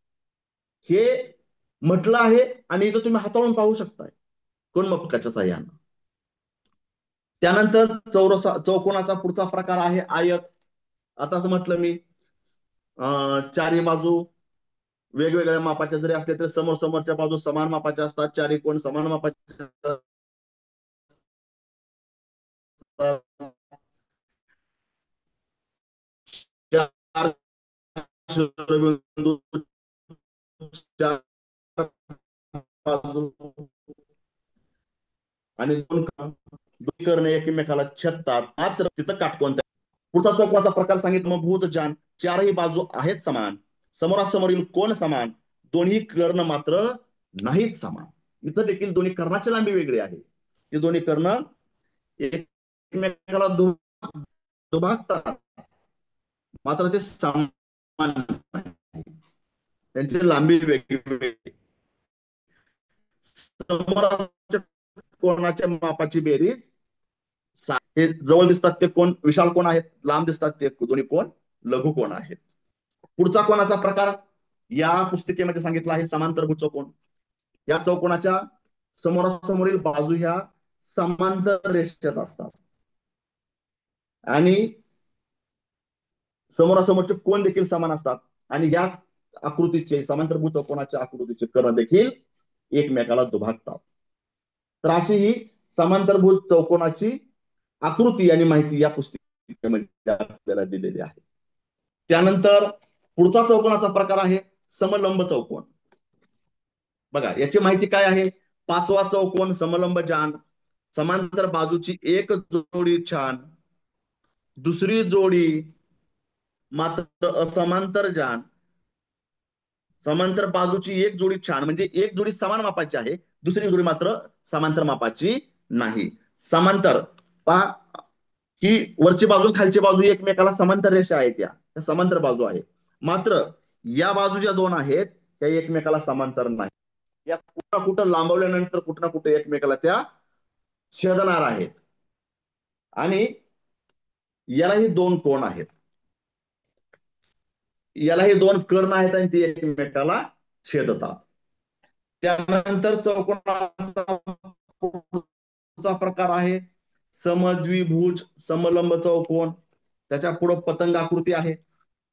हे म्हटलं आहे. आणि इथं तुम्ही हाताळून पाहू शकताय कोणमापकाच्या साह्यानं. त्यानंतर चौकोनाचा पुढचा प्रकार आहे आयत. आताच म्हटलं मी, चारही बाजू वेगवेगळ्या मापाच्या जरी असल्या तरी समोरच्या बाजू समान मापाच्या असतात, चारही कोण समान मापाचे चार बाजू आणि दोन कर्ण एकमेकाला छेदतात, मात्र तिथं काटकोन. पुढचा चौकोनाचा प्रकार सांगितलं मग भूज जान, चारही बाजू आहेत समान, समोरासमोरील कोण समान, दोन्ही कर्ण मात्र नाहीत समान. इथं देखील दोन्ही कर्णाची लांबी वेगळी आहे, ते दोन्ही कर्ण एकमेकाला दुभागतात मात्र ते समान नाही, त्यांची लांबी वेगळी. कोणाच्या मापाची बेरीज हे जवळ दिसतात ते कोण विशाल कोण आहेत, लांब दिसतात ते दोन्ही कोण लघु कोण आहेत. पुढचा कोणाचा प्रकार या पुस्तिकेमध्ये सांगितला आहे समांतरभुज चौकोन. या चौकोनाच्या समोरासमोरील बाजू ह्या समांतर रेषेत असतात आणि समोरासमोरचे कोण देखील समान असतात आणि या आकृतीचे समांतरभुज चौकोनाच्या आकृतीचे कर्ण देखील एकमेकाला दुभागतात. तर अशी ही समांतरभुज चौकोनाची आकृती आणि माहिती या पुस्तिकेमध्ये आपल्याला दिलेली आहे. त्यानंतर पुढचा चौकोनाचा प्रकार आहे समलंब चौकोन. बघा, याची माहिती काय आहे. 5वा चौकोन समलंब जान, समांतर बाजूची एक जोडी छान, दुसरी जोडी मात्र असमांतर जान, समांतर बाजूची एक जोडी छान म्हणजे एक जोडी समान मापाची आहे, दुसरी जोडी मात्र समांतर मापाची नाही. समांतर पहा, ही वरची बाजू खालची बाजू एकमेकाला समांतर रेषा आहेत, त्या समांतर बाजू आहे, मात्र या बाजू ज्या दोन आहेत त्या एकमेकाला समांतर नाही. या कुठं कुठं लांबवल्यानंतर कुठं ना कुठे एकमेकाला त्या छेदणार आहेत आणि यालाही 2 कोण आहेत, यालाही 2 कर्ण आहेत आणि ते एकमेकाला छेदतात. त्यानंतर चौकोनाचा प्रकार आहे समद्विभुज समलंब चौकोन. त्याच्या पुढे पतंगाकृती आहे.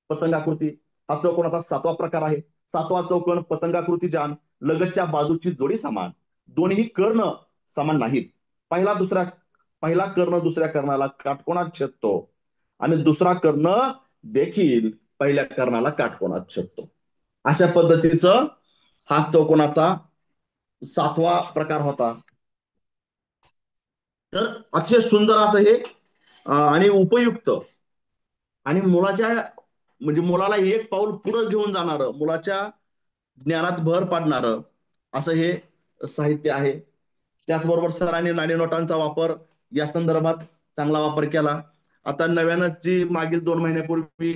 पतंगाकृती हा चौकोनाचा 7वा प्रकार आहे. 7वा चौकोन पतंगाकृती जान, लगतच्या बाजूची जोडी समान, दोन्ही कर्ण समान नाहीत. पहिला कर्ण दुसऱ्या कर्णाला काटकोनात छेदतो आणि दुसरा कर्ण देखील पहिल्या कर्णाला काटकोनात छेदतो. अशा पद्धतीचं हा चौकोनाचा 7वा प्रकार होता. तर अतिशय सुंदर असं हे आणि उपयुक्त आणि मुलाला एक पाऊल पुढे घेऊन जाणारं, मुलाच्या ज्ञानात भर पाडणारं असं हे साहित्य आहे. त्याचबरोबर सरांनी नाणी नोटांचा वापर या संदर्भात चांगला वापर केला. आता नव्यानं जी मागील 2 महिन्यापूर्वी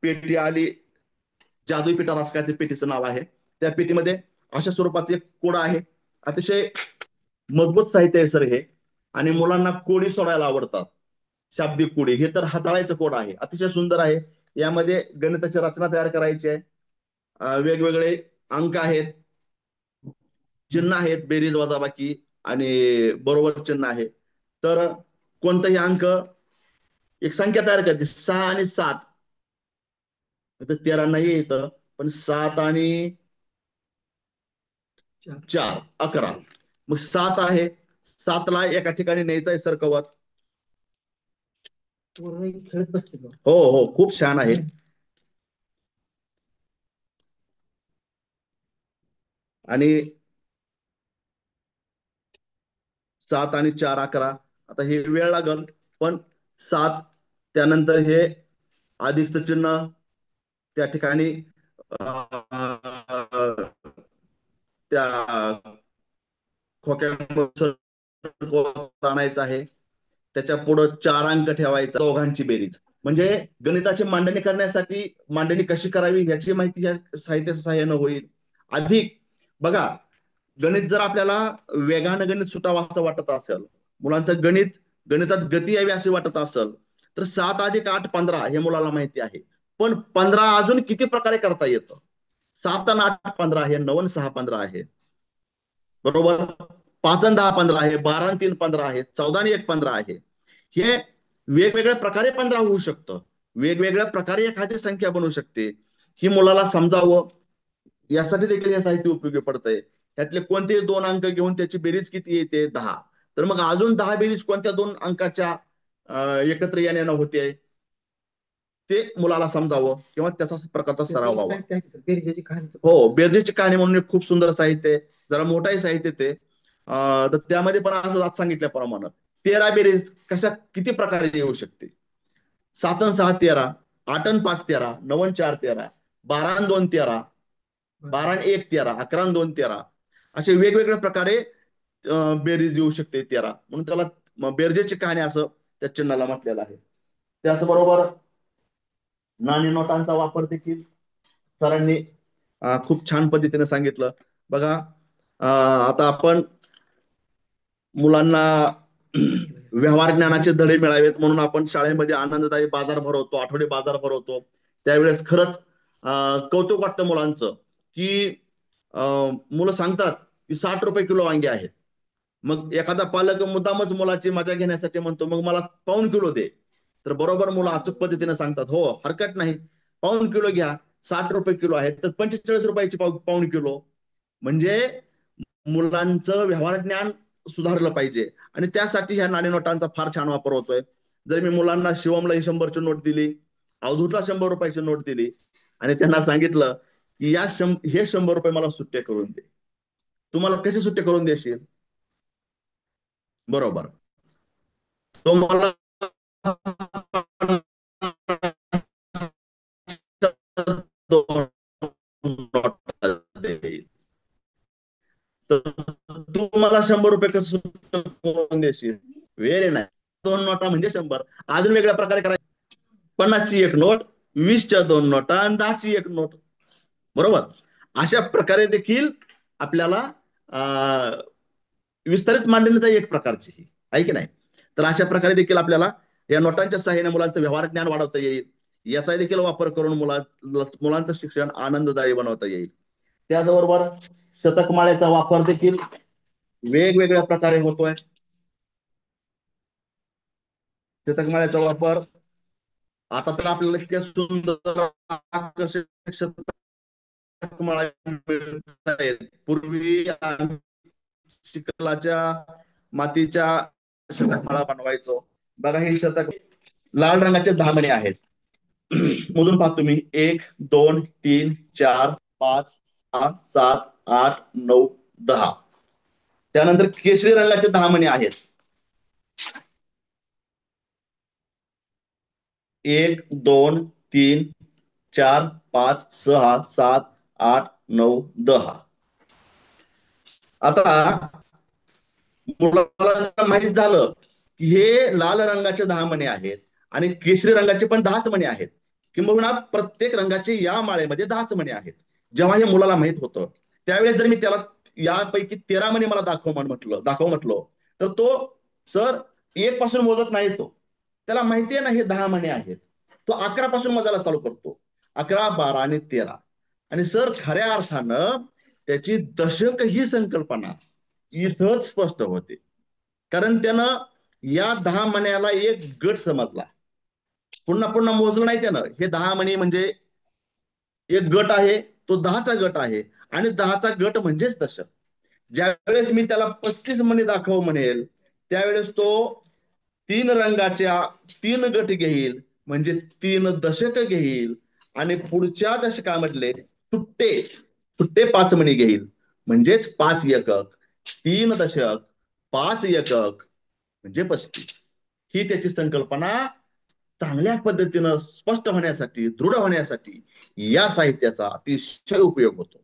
पेटी आली, जादुई पिटारास काय ते पेटीचं नाव आहे, त्या पेटीमध्ये अशा स्वरूपाचे एक कोड आहे अतिशय मजबूत साहित्य आहे सर हे. आणि मुलांना कोडी सोडायला आवडतात, शाब्दिक कोडी, हे तर हाताळायचं कोड आहे, अतिशय सुंदर आहे. यामध्ये गणिताची रचना तयार करायची आहे, वेगवेगळे अंक आहेत, चिन्ह आहेत, बेरीज वजाबाकी आणि बरोबर चिन्ह आहे. तर कोणताही अंक एक संख्या तयार करायची, 6 आणि 7, तर 13 नाही येतं, पण 7 आणि 4 11. मग 7 आहे, 7ला एका ठिकाणी न्यायचं आहे सरकवत. खेळत बसते. हो हो, खूप छान आहे. आणि 7 आणि 4 11. आता हे वेळ लागल, पण 7 त्यानंतर हे अधिकचं चिन्ह त्या ठिकाणी त्या खोक्यामध्ये आणायचं आहे. त्याच्या पुढे 4 अंक ठेवायचा, दोघांची बेरीज. म्हणजे गणिताची मांडणी करण्यासाठी मांडणी कशी करावी याची माहिती या साहित्याच्या सहाय्यानं होईल. अधिक बघा, गणित जर आपल्याला वेगानं गणित सुटावं असं वाटत असेल, मुलांचं गणितात गती यावी असे वाटत असेल, तर 7 अधिक 8 15 हे मुलाला माहिती आहे. पण 15 अजून किती प्रकारे करता येतं? 7 आणि 8 15 आहे, 9 आणि 6 15 आहे, बरोबर. 5 आणि 10 15 आहे, 12 आणि 3 15 आहे, 14 आणि 1 15 आहे. हे वेगवेगळ्या प्रकारे 15 होऊ शकतं, वेगवेगळ्या प्रकारे एखादी संख्या बनवू शकते. ही मुलाला समजावं यासाठी देखील हे साहित्य उपयोगी पडतंय. त्यातले कोणते 2 अंक घेऊन त्याची बेरीज किती येते? 10. तर मग अजून 10 बेरीज कोणत्या 2 अंकाच्या एकत्र येण्यानं होते ते मुलाला समजावं, किंवा त्याचा प्रकारचा सराव व्हावा. बेरजेची कहाणी. हो, बेरजेची कहाणी म्हणून एक खूप सुंदर साहित्य आहे, जरा मोठाही साहित्य ते. तर त्यामध्ये पण असं आज सांगितल्याप्रमाणे 13 बेरीज कशा किती प्रकारे येऊ शकते. 7 आणि 6 13, 8 आणि 5 13, 9 आणि 4 13, 12 आणि 2 13, 12 आणि 1 13, 11 आणि 2 13, असे वेगवेगळ्या प्रकारे बेरीज येऊ शकते 13. म्हणून त्याला बेरजेची कहाणी असं त्या चिन्हाला म्हटलेलं आहे. त्याचबरोबर नाणी नोटांचा वापर देखील सरांनी खूप छान पद्धतीने सांगितलं. बघा, आता आपण मुलांना व्यवहार ज्ञानाचे धडे मिळावेत म्हणून आपण शाळेमध्ये आनंददायी बाजार भरवतो, आठवडी बाजार भरवतो. त्यावेळेस खरंच कौतुक वाटतं मुलांचं, की मुलं सांगतात की 60 रुपये किलो वांगे आहेत. मग एखादा पालक मुद्दामच मुलाची मजा घेण्यासाठी म्हणतो, मग मला पाऊण किलो दे. तर बरोबर मुलं अचूक पद्धतीने सांगतात, हो हरकत नाही, पाऊण किलो घ्या, 60 रुपये किलो आहे तर 45 रुपयाची पाऊण किलो. म्हणजे मुलांचं व्यवहार ज्ञान सुधारलं पाहिजे, आणि त्यासाठी ह्या नाणी नोटांचा फार छान वापर होतोय. जर मी मुलांना शिवमला 100ची नोट दिली, अवधूतला 100 रुपयाची नोट दिली, आणि त्यांना सांगितलं की हे 100 रुपये मला सुट्टे करून दे, तुम्हाला कसे सुट्टे करून देशील? बरोबर, तो मला देईल, तर तू मला 100 रुपये कसं करून देशील? वेरी नाही, 2 नोटा म्हणजे 100. अजून वेगळ्या प्रकारे करायचं, 50ची एक नोट, 20च्या 2 नोटा आणि 10ची एक नोट, बरोबर. अशा प्रकारे देखील आपल्याला विस्तारित मांडणीचा एक प्रकारची आहे की नाही. तर अशा प्रकारे देखील आपल्याला या नोटांच्या सहाय्याने मुलांचं व्यवहार ज्ञान वाढवता येईल, याचा देखील वापर करून मुलांचं शिक्षण आनंददायी बनवता येईल. त्याचबरोबर शतकमाळेचा वापर देखील वेगवेगळ्या प्रकारे होतोय. शतकमाळेचा वापर आता तर आपल्याला इतक्या सुंदर आकर्षक शतकमाळा मिळत आहेत. पूर्वी चिखलाच्या मातीच्या शतकमाळा बनवायचो. बघा, हे शतक लाल रंगाचे 10 मणी आहेत. मोजून पाहतो मी, 1 2 3 4 5 6 7 8 9 10. त्यानंतर केशरी रंगाचे 10 मणी आहेत. 1 2 3 4 5 6 7 8 9 10. आता मुलाला माहित झालं की हे लाल रंगाचे 10 मणी आहेत आणि केशरी रंगाचे पण 10च मणी आहेत, किंबहुना प्रत्येक रंगाचे या माळेमध्ये 10च मणी आहेत. जेव्हा हे मुलाला माहित होतं, त्यावेळेस जर मी त्याला यापैकी 13 म्हणे मला दाखव म्हटलं तर तो सर 1 पासून मोजत नाही तो, त्याला माहिती आहे ना हे 10 म्हणे आहेत, तो 11 पासून मोजायला चालू करतो. 11, 12 आणि 13. आणि सर खऱ्या अर्थानं त्याची दशक ही संकल्पना इथंच स्पष्ट होते. कारण त्यानं या 10 मण्याला एक गट समजला. पुन्हा पुन्हा मोजलं नाही त्यानं. हे 10 मणी म्हणजे एक गट आहे, तो 10चा गट आहे. आणि 10चा गट म्हणजेच दशक. ज्यावेळेस मी त्याला 35 मणी दाखव म्हणेल, त्यावेळेस तो 3 रंगाच्या 3 गट घेईल, म्हणजे 3 दशक घेईल. आणि पुढच्या दशकामधले सुट्टे सुट्टे 5 मणी घेईल, म्हणजेच 5 एकक. 3 दशक, 5 एकक म्हणजे 35. ही त्याची संकल्पना चांगल्या पद्धतीनं स्पष्ट होण्यासाठी, दृढ होण्यासाठी या साहित्याचा अतिशय उपयोग होतो.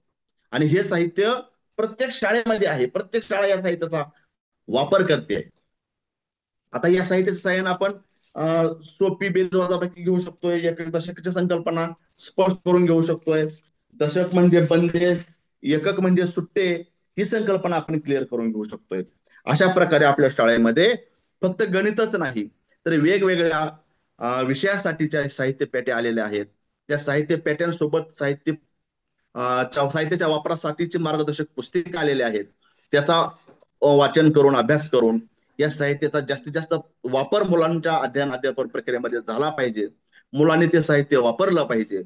आणि हे साहित्य प्रत्येक शाळेमध्ये आहे. प्रत्येक शाळा या साहित्याचा वापर करते. आता या साहित्याच्या साहाय्याने आपण सोपी बेरीज घेऊ शकतोय. एक दशकाची संकल्पना स्पष्ट करून घेऊ शकतोय. दशक म्हणजे बंदे, एकक म्हणजे सुट्टे, ही संकल्पना आपण क्लिअर करून घेऊ शकतोय. अशा प्रकारे आपल्या शाळेमध्ये फक्त गणितच नाही तर वेगवेगळ्या विषयासाठीच्या साहित्य पेट्या आलेल्या आहेत. त्या साहित्य पेट्यांसोबत साहित्याच्या वापरासाठीची मार्गदर्शक पुस्तिका आलेले आहेत. त्याचा वाचन करून, अभ्यास करून या साहित्याचा जास्तीत जास्त वापर मुलांच्या अध्ययन प्रक्रियेमध्ये झाला पाहिजे. मुलांनी ते साहित्य वापरलं पाहिजे.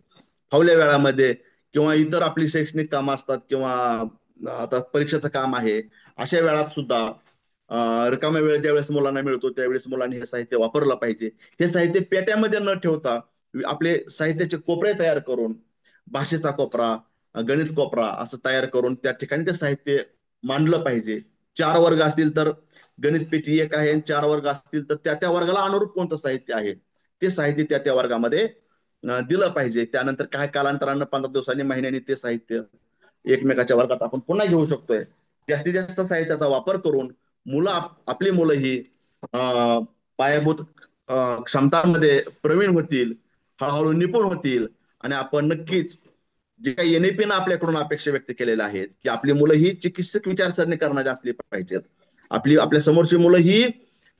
फावल्या वेळामध्ये किंवा इतर आपली शैक्षणिक कामं असतात किंवा आता परीक्षेचं काम आहे, अशा वेळात सुद्धा रिकाम्या वेळ ज्यावेळेस मुलांना मिळतो त्यावेळेस मुलांनी हे साहित्य वापरलं पाहिजे. हे साहित्य पेट्यामध्ये न ठेवता आपले साहित्याचे कोपरे तयार करून, भाषेचा कोपरा, गणित कोपरा असं तयार करून त्या ठिकाणी ते साहित्य मांडलं पाहिजे. 4 वर्ग असतील तर गणित पेटी एक आहे, 4 वर्ग असतील तर त्या वर्गाला अनुरूप कोणतं साहित्य आहे ते साहित्य त्या वर्गामध्ये दिलं पाहिजे. त्यानंतर काय कालांतरानं 15 दिवसांनी, महिन्यांनी ते साहित्य एकमेकाच्या वर्गात आपण पुन्हा घेऊ शकतोय. जास्तीत जास्त साहित्याचा वापर करून आपली मुलं ही पायाभूत क्षमतांमध्ये प्रवीण होतील, हळूहळू निपुण होतील. आणि आपण नक्कीच जे काही एनईपीनं आपल्याकडून अपेक्षा व्यक्त केलेल्या आहेत की आपली मुलं ही चिकित्सक विचारसरणी करणारी असली पाहिजेत, आपल्या समोरची मुलं ही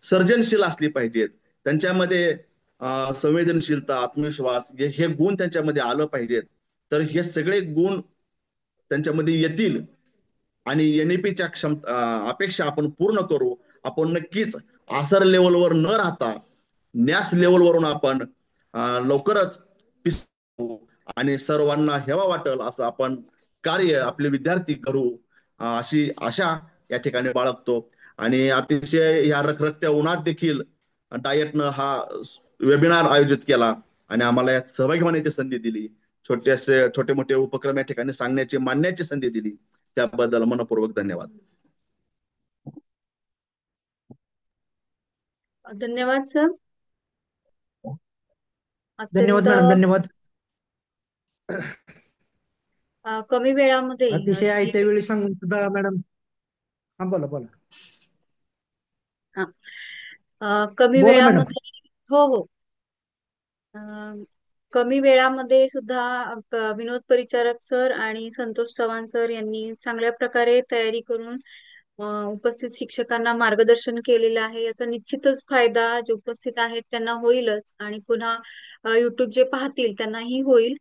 सर्जनशील असली पाहिजेत, त्यांच्यामध्ये संवेदनशीलता, आत्मविश्वास हे गुण त्यांच्यामध्ये आलं पाहिजेत. तर हे सगळे गुण त्यांच्यामध्ये येतील आणि एनईपीच्या अपेक्षा आपण पूर्ण करू. आपण नक्कीच आसर लेवलवर न राहता न्यास लेवलवरून आपण लवकरच आणि सर्वांना हेवा वाटेल असं आपण कार्य आपले विद्यार्थी करू अशी आशा या ठिकाणी बाळगतो. आणि अतिशय या रखरखत्या उन्हात देखील डायटनं हा वेबिनार आयोजित केला आणि आम्हाला यात सहभागी होण्याची संधी दिली. छोटे मोठे उपक्रम या ठिकाणी सांगण्याची, मांडण्याची संधी दिली, त्याबद्दल मनपूर्वक धन्यवाद. धन्यवाद सर. धन्यवाद अत्यंत मॅडम, धन्यवाद. कमी वेळामध्ये अतिशय आयत्या वेळी सांगून सुद्धा मॅडम. हा, बोला बोला. कमी बोला मॅडम. वेळामध्ये, हो हो, कमी वेळामध्ये सुद्धा विनोद परिचारक सर आणि संतोष चव्हाण सर यांनी चांगल्या प्रकारे तयारी करून उपस्थित शिक्षकांना मार्गदर्शन केलेलं आहे. याचा निश्चितच फायदा जे उपस्थित आहेत त्यांना होईलच आणि पुन्हा युट्यूब जे पाहतील त्यांनाही होईल.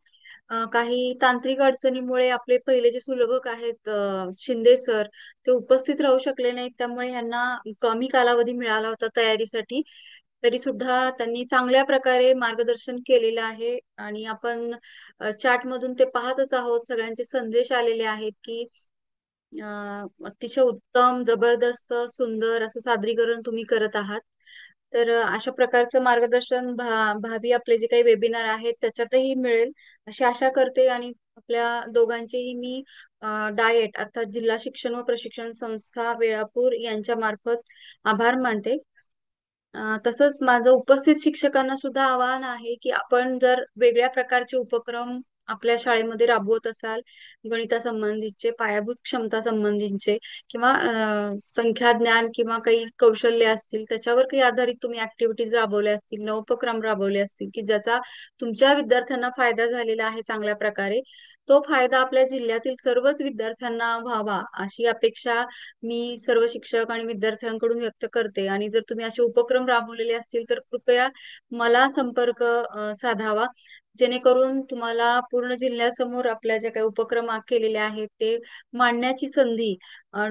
काही तांत्रिक अडचणीमुळे आपले पहिले जे सुलभक आहेत शिंदे सर, ते उपस्थित राहू शकले नाहीत. त्यामुळे यांना कमी कालावधी मिळाला होता तयारीसाठी. तरी सुद्धा त्यांनी चांगल्या प्रकारे मार्गदर्शन केलेलं आहे आणि आपण चॅट मधून ते पाहतच आहोत. सगळ्यांचे संदेश आलेले आहेत की अतिशय उत्तम, जबरदस्त, सुंदर असं सादरीकरण तुम्ही करत आहात. तर अशा प्रकारचं मार्गदर्शन भावी आपले जे काही वेबिनार आहेत त्याच्यातही मिळेल अशी आशा करते. आणि आपल्या दोघांचेही मी डाएट अर्थात जिल्हा शिक्षण व प्रशिक्षण संस्था वेळापूर यांच्या मार्फत आभार मानते. तसंच माझं उपस्थित शिक्षकांना सुद्धा आवाहन आहे की आपण जर वेगळ्या प्रकारचे उपक्रम आपल्या शाळेमध्ये राबवत असाल, गणितासंबंधीचे, पायाभूत क्षमता संबंधीचे किंवा संख्या ज्ञान किंवा काही कौशल्य असतील त्याच्यावर काही आधारित तुम्ही ऍक्टिव्हिटीज राबवल्या असतील, उपक्रम राबवले असतील की ज्याचा तुमच्या विद्यार्थ्यांना फायदा झालेला आहे चांगल्या प्रकारे, तो फायदा आपल्या जिल्ह्यातील सर्वच विद्यार्थ्यांना व्हावा अशी अपेक्षा मी सर्व शिक्षक आणि विद्यार्थ्यांकडून व्यक्त करते. आणि जर तुम्ही असे उपक्रम राबवलेले असतील तर कृपया मला संपर्क साधावा, जेणेकरून तुम्हाला पूर्ण जिल्ह्यासमोर आपल्या ज्या काही उपक्रम केलेले आहेत ते मांडण्याची संधी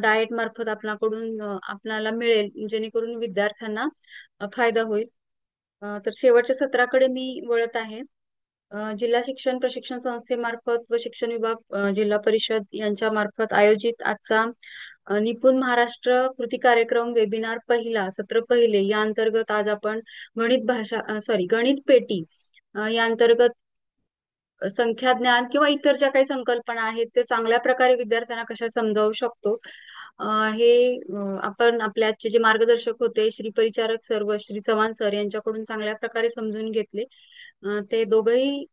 डाएट मार्फत आपल्याकडून आपल्याला मिळेल, जेणेकरून विद्यार्थ्यांना फायदा होईल. तर शेवटच्या सत्राकडे मी वळत आहे. जिल्हा शिक्षण प्रशिक्षण संस्थेमार्फत व शिक्षण विभाग जिल्हा परिषद यांच्या मार्फत आयोजित आजचा निपुण महाराष्ट्र कृती कार्यक्रम वेबिनार पहिला, सत्र पहिले या अंतर्गत आज आपण गणित पेटी या अंतर्गत संख्या ज्ञान किंवा इतर ज्या काही संकल्पना आहेत ते चांगल्या प्रकारे विद्यार्थ्यांना कशा समजावू शकतो हे आपण आपल्या आजचे जे मार्गदर्शक होते श्री परिचारक सर व श्री चव्हाण सर यांच्याकडून चांगल्या प्रकारे समजून घेतले. ते दोघंही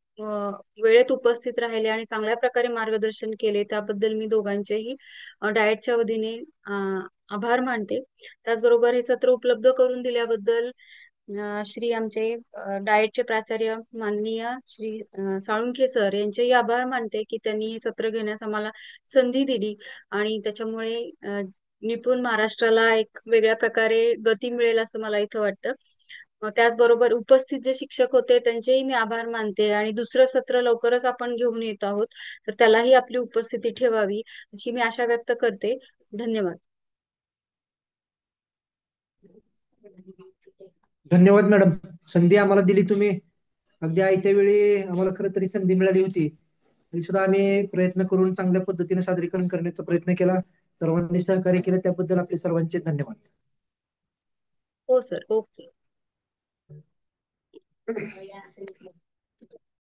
वेळेत उपस्थित राहिले आणि चांगल्या प्रकारे मार्गदर्शन केले, त्याबद्दल मी दोघांचेही डाएटच्या वतीने आभार मानते. त्याचबरोबर हे सत्र उपलब्ध करून दिल्याबद्दल श्री आमचे डाएटचे प्राचार्य माननीय श्री साळुंखे सर यांचेही आभार मानते की त्यांनी हे सत्र घेण्यास आम्हाला संधी दिली आणि त्याच्यामुळे निपुण महाराष्ट्राला एक वेगळ्या प्रकारे गती मिळेल असं मला इथं वाटतं. त्याचबरोबर उपस्थित जे शिक्षक होते त्यांचेही मी आभार मानते आणि दुसरं सत्र लवकरच आपण घेऊन येत आहोत तर त्यालाही आपली उपस्थिती ठेवावी अशी मी आशा व्यक्त करते. धन्यवाद. धन्यवाद मॅडम, संधी आम्हाला दिली तुम्ही. अगदी आयत्या वेळी आम्हाला खरं तरी संधी मिळाली होती तरी सुद्धा आम्ही प्रयत्न करून चांगल्या पद्धतीने सादरीकरण करण्याचा प्रयत्न केला. सर्वांनी सहकार्य केलं त्याबद्दल आपले सर्वांचे धन्यवाद. हो सर, ओके.